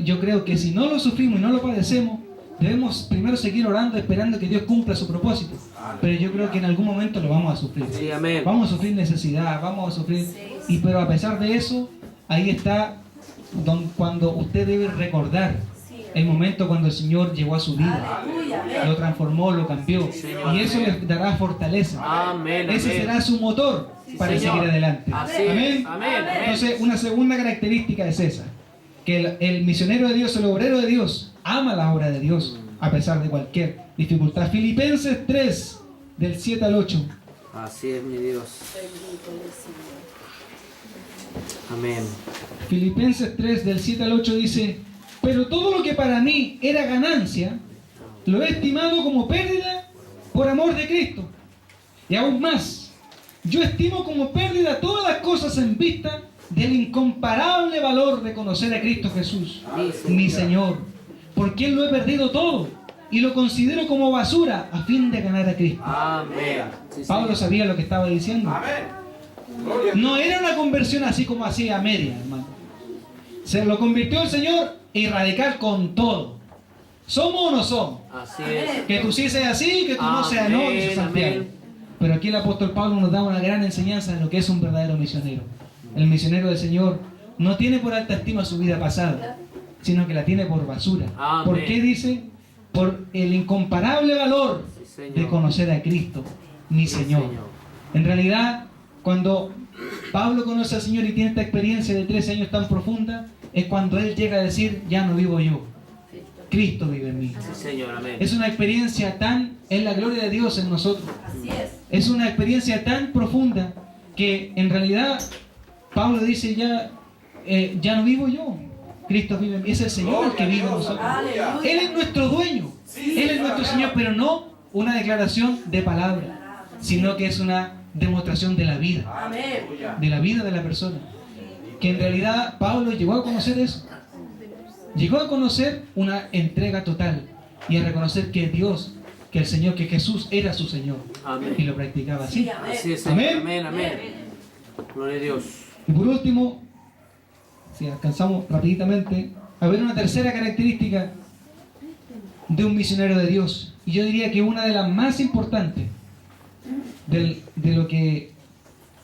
Yo creo que si no lo sufrimos y no lo padecemos, debemos primero seguir orando, esperando que Dios cumpla su propósito. Pero yo creo que en algún momento lo vamos a sufrir. Sí, amén. Vamos a sufrir necesidad, vamos a sufrir. Pero a pesar de eso, ahí está cuando usted debe recordar el momento cuando el Señor llegó a su vida. Aleluya, amén. Lo transformó, lo cambió. Y eso le dará fortaleza. Amén, Ese amén. será su motor para Señor. seguir adelante. Así es. Amén. Amén, amén. Entonces, una segunda característica es esa. Que el misionero de Dios, el obrero de Dios, ama la obra de Dios a pesar de cualquier dificultad. Filipenses 3, del 7 al 8. Así es, mi Dios. Amén. Filipenses 3, del 7 al 8 dice: pero todo lo que para mí era ganancia, lo he estimado como pérdida por amor de Cristo. Y aún más, yo estimo como pérdida todas las cosas en vista del incomparable valor de conocer a Cristo Jesús, mi Señor, por quien lo he perdido todo y lo considero como basura a fin de ganar a Cristo. Amén. Sí, Pablo Señor. sabía lo que estaba diciendo. Amén. No era una conversión así como así a media, hermano. Se lo convirtió el Señor y radical con todo. ¿Somos o no somos? Así es. Que tú sí seas así, que tú no seas no, dice Santiago. Amén. Pero aquí el apóstol Pablo nos da una gran enseñanza de lo que es un verdadero misionero. El misionero del Señor no tiene por alta estima su vida pasada, sino que la tiene por basura. Amén. ¿Por qué dice? Por el incomparable valor de conocer a Cristo, mi Señor. En realidad, cuando Pablo conoce al Señor y tiene esta experiencia de 13 años tan profunda, es cuando él llega a decir, ya no vivo yo, Cristo vive en mí. Sí, Señor, amén. Es una experiencia es la gloria de Dios en nosotros. Así es. Es una experiencia tan profunda que en realidad Pablo dice ya no vivo yo, Cristo vive en mí. Es el Señor el que vive en nosotros. Aleluya. Él es nuestro dueño, Él es nuestro Señor, pero no una declaración de palabra, sino que es una demostración de la vida, Amén. de la vida de la persona. Que en realidad Pablo llegó a conocer eso. Llegó a conocer una entrega total y a reconocer que Dios, que el Señor, que Jesús era su Señor. Amén. Y lo practicaba así. Sí, amén. Así es, Señor. Amén. Amén, amén. Gloria a Dios. Y por último, si alcanzamos rapiditamente, a ver una tercera característica de un misionero de Dios. Y yo diría que una de las más importantes de lo que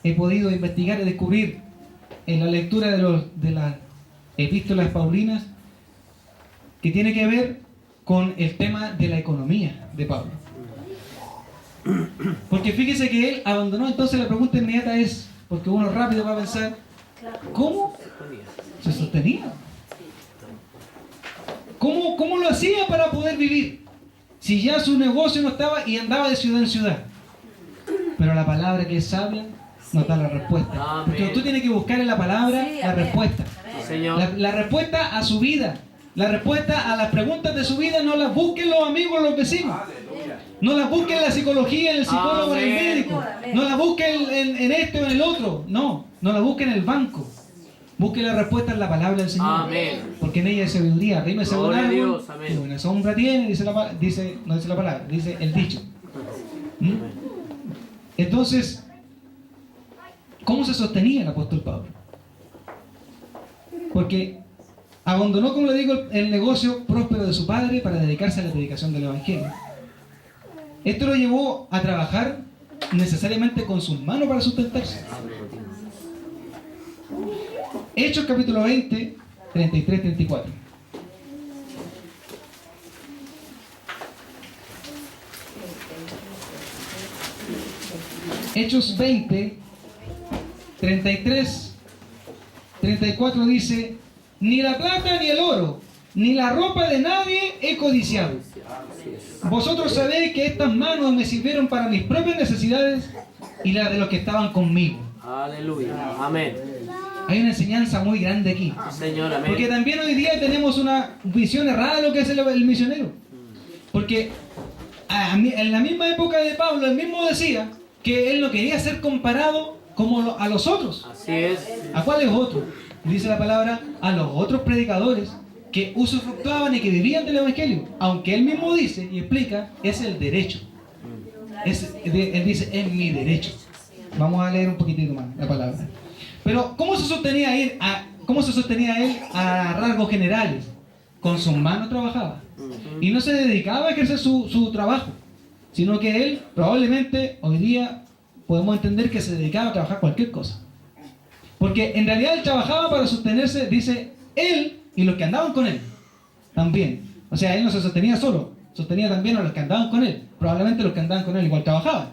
he podido investigar y descubrir en la lectura de las epístolas paulinas, que tiene que ver con el tema de la economía de Pablo. Porque fíjese que él abandonó, entonces la pregunta inmediata es, porque uno rápido va a pensar, ¿cómo se sostenía? ¿Cómo lo hacía para poder vivir? Si ya su negocio no estaba y andaba de ciudad en ciudad. Pero la palabra que es sabia nos da la respuesta. Amén. Porque tú tienes que buscar en la palabra Sí, la amén. respuesta. Sí, Señor. La respuesta a su vida. La respuesta a las preguntas de su vida no las busquen los amigos, los vecinos. No las busquen en la psicología, en el psicólogo, en el Amén. médico. No las busquen en este o en el otro. No las busquen en el banco. Busque la respuesta en la palabra del Señor. Amén. Porque en ella hay sabiduría. Rime según Gloria a árbol, Dios, amén. que buena sombra tiene, no dice la palabra, dice el dicho. ¿Mm? Entonces, ¿cómo se sostenía el apóstol Pablo? Porque abandonó, como le digo, el negocio próspero de su padre para dedicarse a la predicación del Evangelio. Esto lo llevó a trabajar necesariamente con sus manos para sustentarse. Hechos capítulo 20, 33-34. Hechos 20, 33, 34 dice, ni la plata ni el oro, ni la ropa de nadie he codiciado. Vosotros sabéis que estas manos me sirvieron para mis propias necesidades y las de los que estaban conmigo. Aleluya. Amén. Hay una enseñanza muy grande aquí. Señor, amén. Porque también hoy día tenemos una visión errada de lo que es el misionero. Porque en la misma época de Pablo, él mismo decía que él no quería ser comparado como a los otros. Así es. ¿A cuáles otros? Dice la palabra, a los otros predicadores que usufructuaban y que vivían del Evangelio. Aunque él mismo dice y explica, es el derecho. Él dice, es mi derecho. Vamos a leer un poquitito más la palabra. Pero, ¿cómo se sostenía él a rasgos generales? Con sus manos trabajaba. Y no se dedicaba a ejercer su trabajo, sino que él probablemente hoy día podemos entender que se dedicaba a trabajar cualquier cosa. Porque en realidad él trabajaba para sostenerse, dice, él y los que andaban con él también. O sea, él no se sostenía solo, sostenía también a los que andaban con él. Probablemente los que andaban con él igual trabajaban,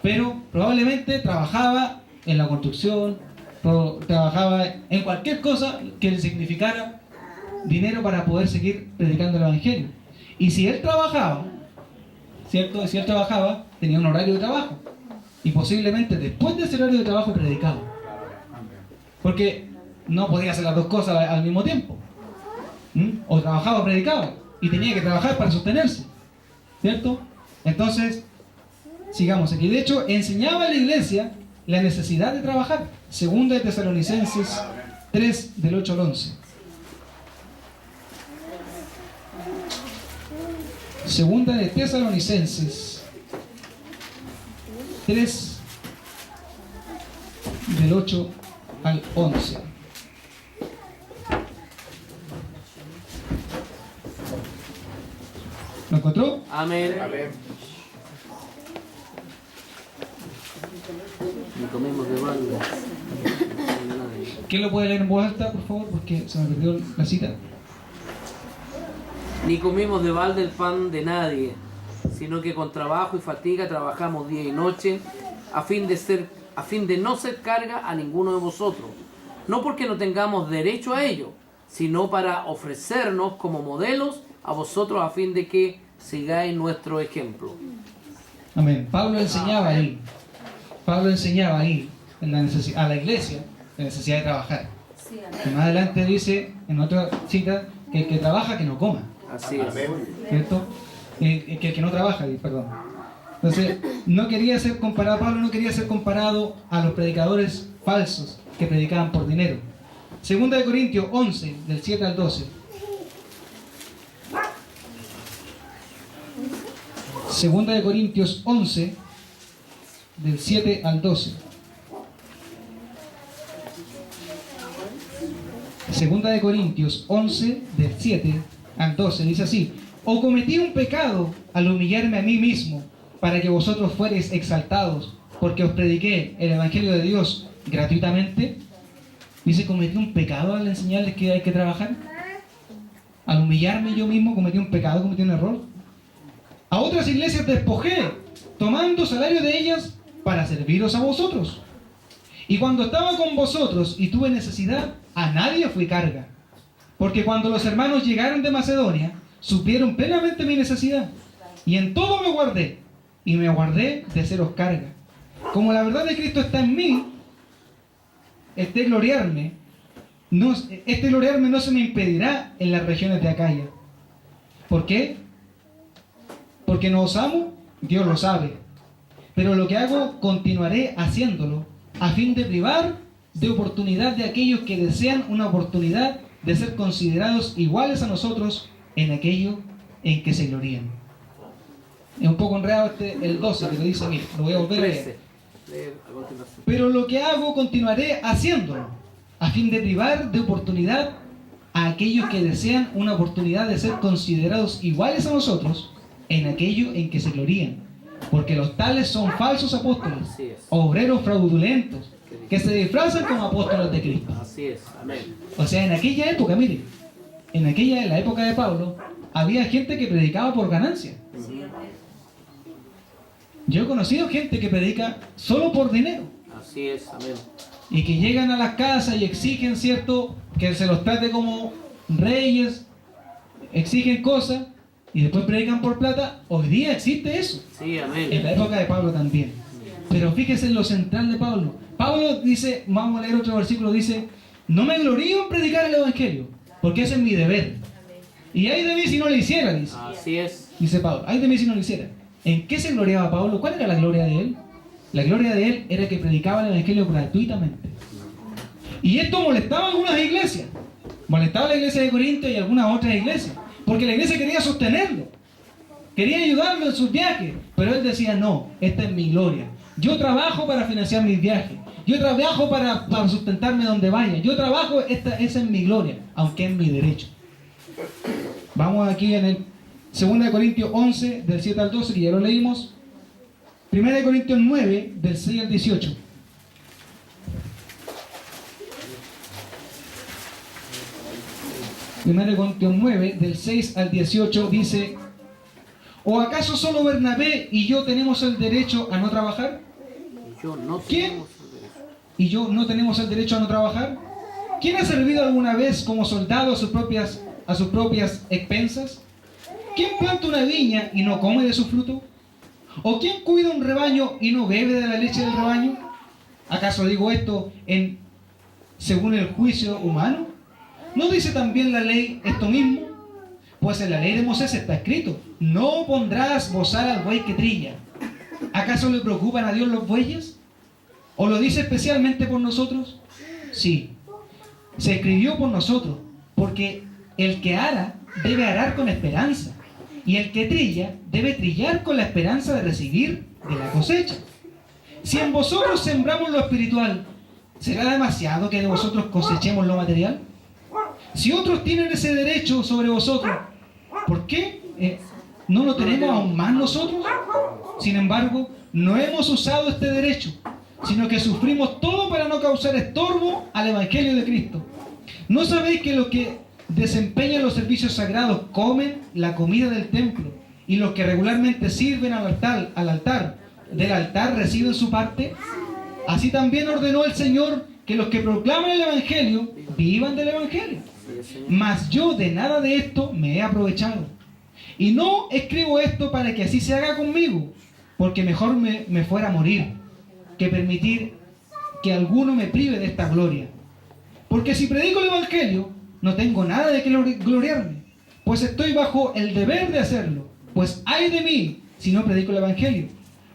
pero probablemente trabajaba en la construcción, trabajaba en cualquier cosa que le significara dinero para poder seguir predicando el Evangelio. Y si él trabajaba, ¿cierto? Si él trabajaba, tenía un horario de trabajo. Y posiblemente después de ese horario de trabajo predicaba. Porque no podía hacer las dos cosas al mismo tiempo. O trabajaba o predicaba. Y tenía que trabajar para sostenerse. ¿Cierto? Entonces, sigamos aquí. De hecho, enseñaba a la iglesia la necesidad de trabajar. Segunda de Tesalonicenses 3, del 8 al 11. Segunda de Tesalonicenses 3, del 8 al 11. ¿Lo encontró? Amén. Amén. Ni comimos de balde. ¿Quién lo puede leer en voz alta, por favor? Porque se me perdió la cita. Ni comimos de balde el pan de nadie, sino que con trabajo y fatiga trabajamos día y noche, a fin de no ser carga a ninguno de vosotros. No porque no tengamos derecho a ello, sino para ofrecernos como modelos a vosotros a fin de que sigáis nuestro ejemplo. Amén. Pablo enseñaba ahí. Pablo enseñaba ahí a la iglesia la necesidad de trabajar. Y más adelante dice, en otra cita, que el que trabaja, que no coma. Así es. ¿Cierto? Que el que no trabaja, perdón. Entonces, no quería ser comparado, Pablo no quería ser comparado a los predicadores falsos que predicaban por dinero. Segunda de Corintios 11, del 7 al 12. Segunda de Corintios 11, del 7 al 12. Segunda de Corintios 11, del 7 al 12, dice así: ¿O cometí un pecado al humillarme a mí mismo para que vosotros fuereis exaltados, porque os prediqué el Evangelio de Dios gratuitamente? Dice, ¿cometí un pecado al enseñarles que hay que trabajar? Al humillarme yo mismo, ¿cometí un pecado, cometí un error? A otras iglesias despojé, tomando salario de ellas para serviros a vosotros. Y cuando estaba con vosotros y tuve necesidad, a nadie fui carga. Porque cuando los hermanos llegaron de Macedonia, supieron plenamente mi necesidad. Y en todo me guardé, y me guardé de seros carga. Como la verdad de Cristo está en mí, este gloriarme no se me impedirá en las regiones de Acaya. ¿Por qué? Porque no os amo, Dios lo sabe. Pero lo que hago, continuaré haciéndolo, a fin de privar de oportunidad de aquellos que desean una oportunidad de ser considerados iguales a nosotros en aquello en que se glorían. Es un poco enredado el 12 que lo dice aquí, lo voy a volver a leer. Pero lo que hago, continuaré haciéndolo, a fin de privar de oportunidad a aquellos que desean una oportunidad de ser considerados iguales a nosotros en aquello en que se glorían. Porque los tales son falsos apóstoles, obreros fraudulentos, que se disfrazan como apóstoles de Cristo. Así es, amén. O sea, en aquella época, mire, en la época de Pablo, había gente que predicaba por ganancia. Yo he conocido gente que predica solo por dinero. Así es, amén. Y que llegan a las casas y exigen, ¿cierto?, que se los trate como reyes, exigen cosas y después predican por plata. Hoy día existe eso. Sí, amén. En la época de Pablo también. Pero fíjese en lo central de Pablo. Pablo dice, vamos a leer otro versículo, dice: no me glorío en predicar el Evangelio, porque ese es mi deber. Y ay de mí si no lo hiciera, dice. Así es. Dice Pablo, ay de mí si no lo hiciera. ¿En qué se gloriaba Pablo? ¿Cuál era la gloria de él? La gloria de él era que predicaba el Evangelio gratuitamente. Y esto molestaba a algunas iglesias. Molestaba a la iglesia de Corinto y a algunas otras iglesias. Porque la iglesia quería sostenerlo. Quería ayudarlo en sus viajes. Pero él decía, no, esta es mi gloria. Yo trabajo para financiar mis viajes. Yo trabajo para sustentarme donde vaya. Yo trabajo, esa es mi gloria, aunque es mi derecho. Vamos aquí en el 2 Corintios 11, del 7 al 12, que ya lo leímos. 1 Corintios 9, del 6 al 18. Primero Corintios 9, del 6 al 18, dice: ¿o acaso solo Bernabé y yo tenemos el derecho a no trabajar? ¿Quién? ¿Y yo no tenemos el derecho a no trabajar? ¿Quién ha servido alguna vez como soldado a sus propias expensas? ¿Quién planta una viña y no come de su fruto? ¿O quién cuida un rebaño y no bebe de la leche del rebaño? ¿Acaso digo esto según el juicio humano? ¿No dice también la ley esto mismo? Pues en la ley de Moisés está escrito: no pondrás bozal al buey que trilla. ¿Acaso le preocupan a Dios los bueyes? ¿O lo dice especialmente por nosotros? Sí, se escribió por nosotros, porque el que ara debe arar con esperanza, y el que trilla debe trillar con la esperanza de recibir de la cosecha. Si en vosotros sembramos lo espiritual, ¿será demasiado que de vosotros cosechemos lo material? Si otros tienen ese derecho sobre vosotros, ¿por qué no lo tenemos aún más nosotros? Sin embargo, no hemos usado este derecho, sino que sufrimos todo para no causar estorbo al Evangelio de Cristo. ¿No sabéis que los que desempeñan los servicios sagrados comen la comida del templo y los que regularmente sirven del altar reciben su parte? Así también ordenó el Señor que los que proclaman el Evangelio vivan del Evangelio. Mas yo de nada de esto me he aprovechado. Y no escribo esto para que así se haga conmigo, porque mejor me fuera a morir que permitir que alguno me prive de esta gloria. Porque si predico el Evangelio, no tengo nada de que gloriarme, pues estoy bajo el deber de hacerlo. Pues ay de mí si no predico el Evangelio.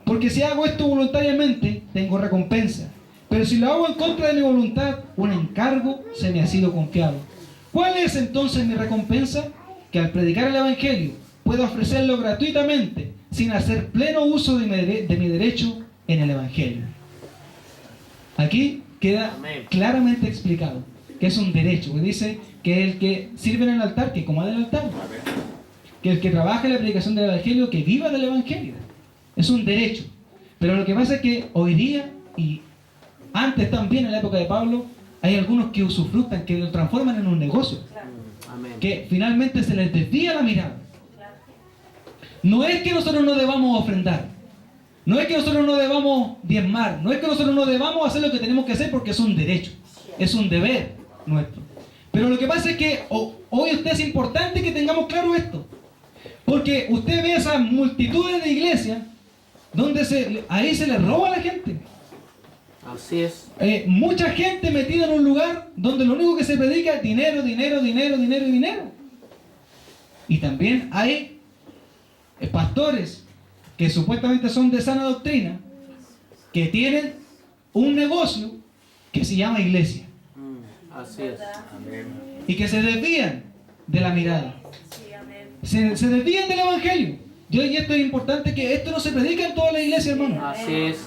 Porque si hago esto voluntariamente, tengo recompensa. Pero si lo hago en contra de mi voluntad, un encargo se me ha sido confiado. ¿Cuál es entonces mi recompensa? Que al predicar el Evangelio puedo ofrecerlo gratuitamente, sin hacer pleno uso de mi derecho en el Evangelio. Aquí queda claramente explicado que es un derecho, que dice que el que sirve en el altar, que coma del altar, que el que trabaja en la predicación del Evangelio, que viva del Evangelio. Es un derecho. Pero lo que pasa es que hoy día, y antes también en la época de Pablo, hay algunos que usufructan, que lo transforman en un negocio, que finalmente se les desvía la mirada. No es que nosotros no debamos ofrendar, no es que nosotros no debamos diezmar, no es que nosotros no debamos hacer lo que tenemos que hacer, porque es un derecho, es un deber nuestro. Pero lo que pasa es que hoy es importante que tengamos claro esto, porque usted ve esas multitudes de iglesias donde ahí se le roba a la gente. Así es. Mucha gente metida en un lugar donde lo único que se predica es dinero, dinero, dinero, dinero y dinero. Y también hay pastores que supuestamente son de sana doctrina, que tienen un negocio que se llama iglesia. Así es. Y que se desvían de la mirada. Se desvían del Evangelio. Y esto es importante, que esto no se predica en toda la iglesia, hermano. Así es.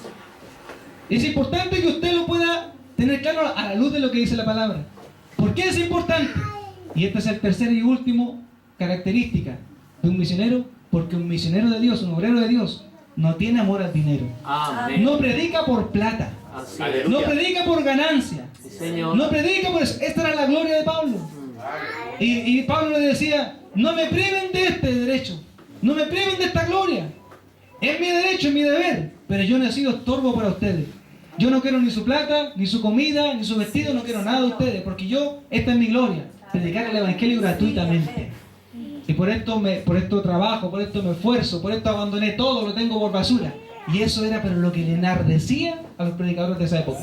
Es importante que usted lo pueda tener claro a la luz de lo que dice la palabra. ¿Por qué es importante? Y esta es el tercer y último característica de un misionero. Porque un misionero de Dios, un obrero de Dios, no tiene amor al dinero. Amén. No predica por plata. Así es. No predica por ganancia. Sí, Señor. No predica por eso. Esta era la gloria de Pablo. Y Pablo le decía, no me priven de este derecho. No me priven de esta gloria. Es mi derecho, es mi deber. Pero yo no he sido estorbo para ustedes. Yo no quiero ni su plata, ni su comida, ni su vestido. No quiero nada de ustedes. Porque esta es mi gloria. Predicar el Evangelio gratuitamente. Y por esto trabajo, por esto me esfuerzo, por esto abandoné todo, lo tengo por basura. Y eso era pero lo que le enardecía a los predicadores de esa época.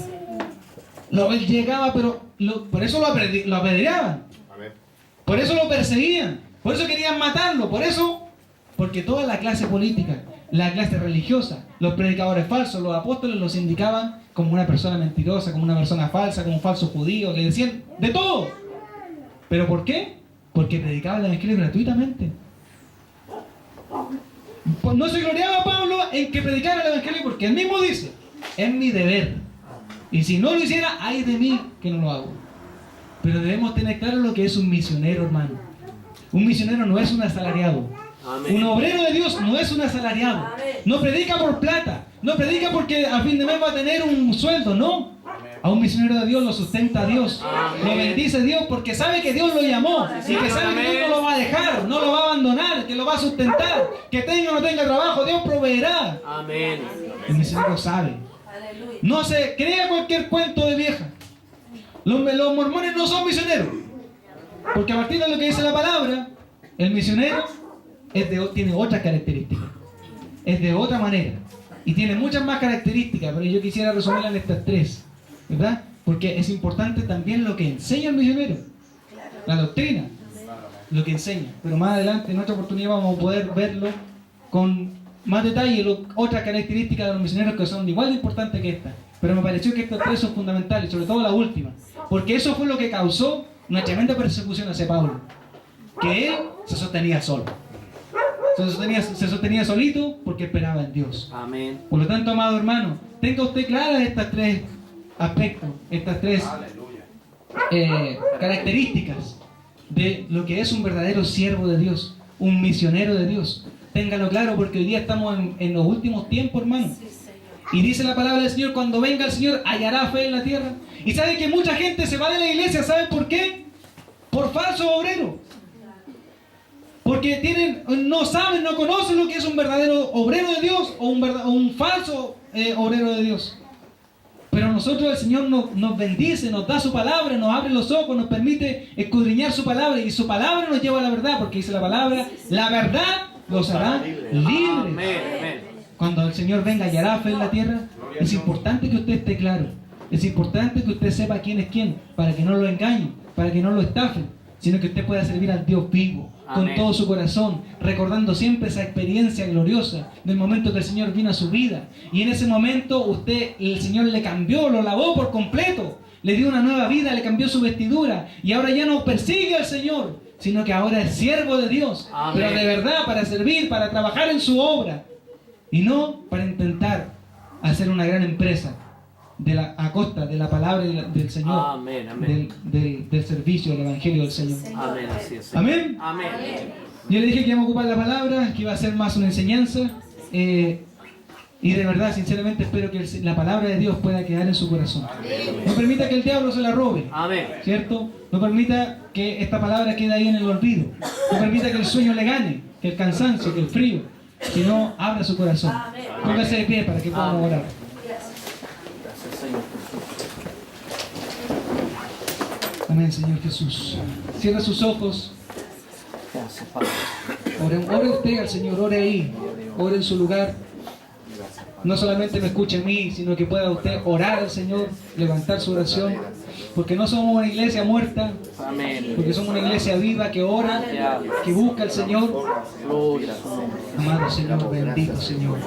Él llegaba, pero por eso lo apedreaban. Por eso lo perseguían. Por eso querían matarlo. Porque toda la clase política, la clase religiosa, los predicadores falsos, los apóstoles los indicaban como una persona mentirosa, como una persona falsa, como un falso judío. Le decían de todo. ¿Pero por qué? Porque predicaba el Evangelio gratuitamente. Pues no se gloriaba Pablo en que predicara el Evangelio, porque él mismo dice, es mi deber. Y si no lo hiciera, ay de mí que no lo hago. Pero debemos tener claro lo que es un misionero, hermano. Un misionero no es un asalariado. Amén. Un obrero de Dios no es un asalariado. Amén. No predica por plata. No predica porque a fin de mes va a tener un sueldo, no. A un misionero de Dios lo sustenta Dios. Amén. Lo bendice Dios porque sabe que Dios lo llamó. Y que sabe que Dios no lo va a dejar, no lo va a abandonar, que lo va a sustentar. Que tenga o no tenga trabajo, Dios proveerá. Amén. El misionero sabe. No se crea cualquier cuento de vieja. Los mormones no son misioneros. Porque a partir de lo que dice la palabra, el misionero tiene otras características. Es de otra manera. Y tiene muchas más características, pero yo quisiera resumirlas en estas tres. ¿Verdad? Porque es importante también lo que enseña el misionero. La doctrina. Lo que enseña. Pero más adelante, en otra oportunidad, vamos a poder verlo con más detalle, otras características de los misioneros que son igual de importantes que esta. Pero me pareció que estas tres son fundamentales, sobre todo la última. Porque eso fue lo que causó una tremenda persecución hacia Pablo. Que él se sostenía solo. Se sostenía solito porque esperaba en Dios. Amén. Por lo tanto, amado hermano, tenga usted claras estas tres aspectos, estas tres características de lo que es un verdadero siervo de Dios, un misionero de Dios. Téngalo claro, porque hoy día estamos en los últimos tiempos, hermano. Y dice la palabra del Señor, cuando venga el Señor, hallará fe en la tierra. Y sabe que mucha gente se va de la iglesia, ¿sabe por qué? Por falsos obreros. Porque no saben, no conocen lo que es un verdadero obrero de Dios o un falso obrero de Dios. Pero nosotros, el Señor nos bendice, nos da su palabra, nos abre los ojos, nos permite escudriñar su palabra, y su palabra nos lleva a la verdad, porque dice la palabra, la verdad los hará libres. Cuando el Señor venga, hallará fe en la tierra. Es importante que usted esté claro, es importante que usted sepa quién es quién, para que no lo engañen, para que no lo estafen, sino que usted pueda servir al Dios vivo, con todo su corazón, recordando siempre esa experiencia gloriosa del momento que el Señor vino a su vida. Y en ese momento el Señor le cambió, lo lavó por completo, le dio una nueva vida, le cambió su vestidura, y ahora ya no persigue al Señor, sino que ahora es siervo de Dios. Amén. Pero de verdad, para servir, para trabajar en su obra, y no para intentar hacer una gran empresa a costa de la palabra del Señor. Amén, amén. Del servicio del Evangelio del Señor. Amén, así es. Amén. Amén. Yo le dije que íbamos a ocupar la palabra, que iba a ser más una enseñanza, y de verdad, sinceramente, espero que la palabra de Dios pueda quedar en su corazón. No permita que el diablo se la robe. Amén. ¿Cierto? No permita que esta palabra quede ahí en el olvido. No permita que el sueño le gane, que el cansancio, que el frío, sino abra su corazón. Póngase de pie para que podamos orar. Amén, Señor Jesús. Cierra sus ojos. Ore usted al Señor, ore ahí, ore en su lugar. No solamente me escuche a mí, sino que pueda usted orar al Señor, levantar su oración. Porque no somos una iglesia muerta, porque somos una iglesia viva que ora, que busca al Señor. Amado Señor, bendito Señor,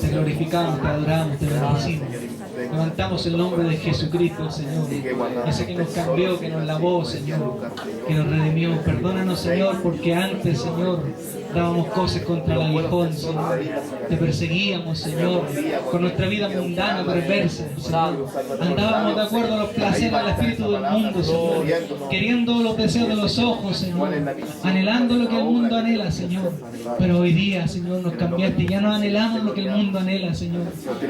te glorificamos, te adoramos, te bendecimos. Levantamos el nombre de Jesucristo, el Señor, ese que nos cambió, que nos lavó, Señor, que nos redimió. Perdónanos, Señor, porque antes, Señor, dábamos cosas contra el aguijón, Señor. Te perseguíamos, Señor, con nuestra vida mundana, perversa, Señor. Andábamos de acuerdo a los placeres del espíritu del mundo, Señor, queriendo los deseos de los ojos, Señor, anhelando lo que el mundo anhela, Señor. Pero hoy día, Señor, nos cambiaste. Ya no anhelamos lo que el mundo anhela, Señor,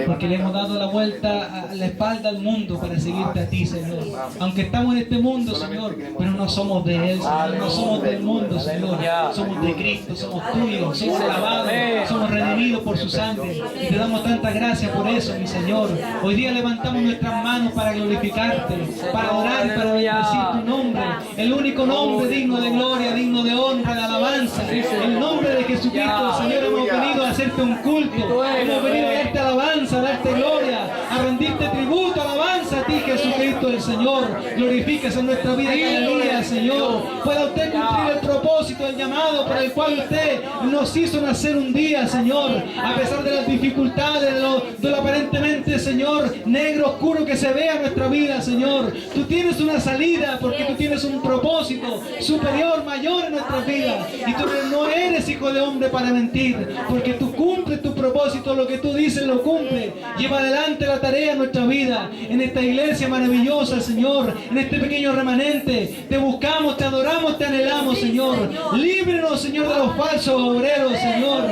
porque le hemos dado la vuelta a la espalda al mundo para seguirte a ti, Señor. Aunque estamos en este mundo, Señor, pero no somos de él, Señor. No somos del mundo, Señor. Somos de Cristo, somos tuyos, somos lavados, somos redimidos por su sangre. Y te damos tanta gracia por eso, mi Señor. Hoy día levantamos nuestras manos para glorificarte, para orar y para bendecir tu nombre, el único nombre digno de gloria, digno de honra, de alabanza, el nombre de Jesucristo. Señor, hemos venido a hacerte un culto, hemos venido a darte alabanza, a darte gloria, a rendirte tributo, alabanza a ti, Jesucristo el Señor. Glorifíquese en nuestra vida cada día, Señor. Pueda usted cumplir el propósito, el llamado por el cual usted nos hizo nacer un día, Señor, a pesar de las dificultades, de lo aparentemente, Señor, negro, oscuro que se vea en nuestra vida, Señor. Tú tienes una salida, porque tú tienes un propósito superior, mayor en nuestra vida. Y tú no eres hijo de hombre para mentir, porque tú cumples tu propósito, lo que tú dices lo cumple. Lleva adelante la tarea en nuestra vida, en esta iglesia maravillosa, Señor, en este pequeño remanente. Te buscamos, te adoramos, te anhelamos, Señor. Líbrenos, Señor, de los falsos obreros, Señor.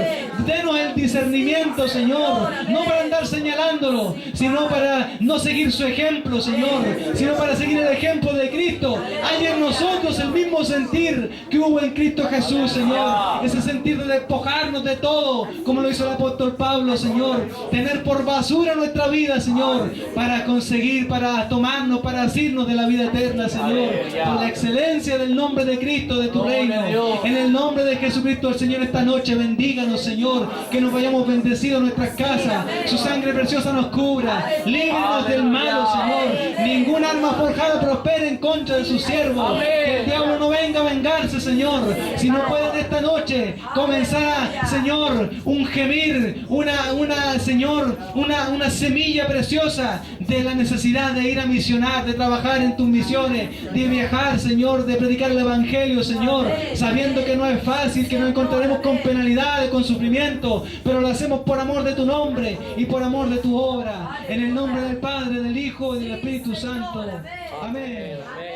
Denos el discernimiento, Señor, no para andar señalándolo, sino para no seguir su ejemplo, Señor, sino para seguir el ejemplo de Cristo. Hay en nosotros el mismo sentir que hubo en Cristo Jesús, Señor. Ese sentir de despojarnos de todo, como lo hizo el apóstol Pablo, Señor. Tener por basura nuestra vida, Señor, para conseguir, para tomarnos, para asirnos de la vida eterna, Señor. Por la excelencia del nombre de Cristo, de tu reino. En el nombre de Jesucristo, el Señor, esta noche bendíganos, Señor. Que nos vayamos bendecidos en nuestras casas. Su sangre preciosa nos cubra. Líbranos del malo, Señor. Ningún arma forjada prospere en contra de sus siervos. Que el diablo no venga a vengarse, Señor. Si no pueden esta noche comenzar, Señor, un gemir, Señor, una semilla preciosa de la necesidad de ir a misionar, de trabajar en tus misiones, de viajar, Señor, de predicar el Evangelio, Señor, sabiendo que no es fácil, que nos encontraremos con penalidades, con sufrimiento, pero lo hacemos por amor de tu nombre y por amor de tu obra. En el nombre del Padre, del Hijo y del Espíritu Santo. Amén.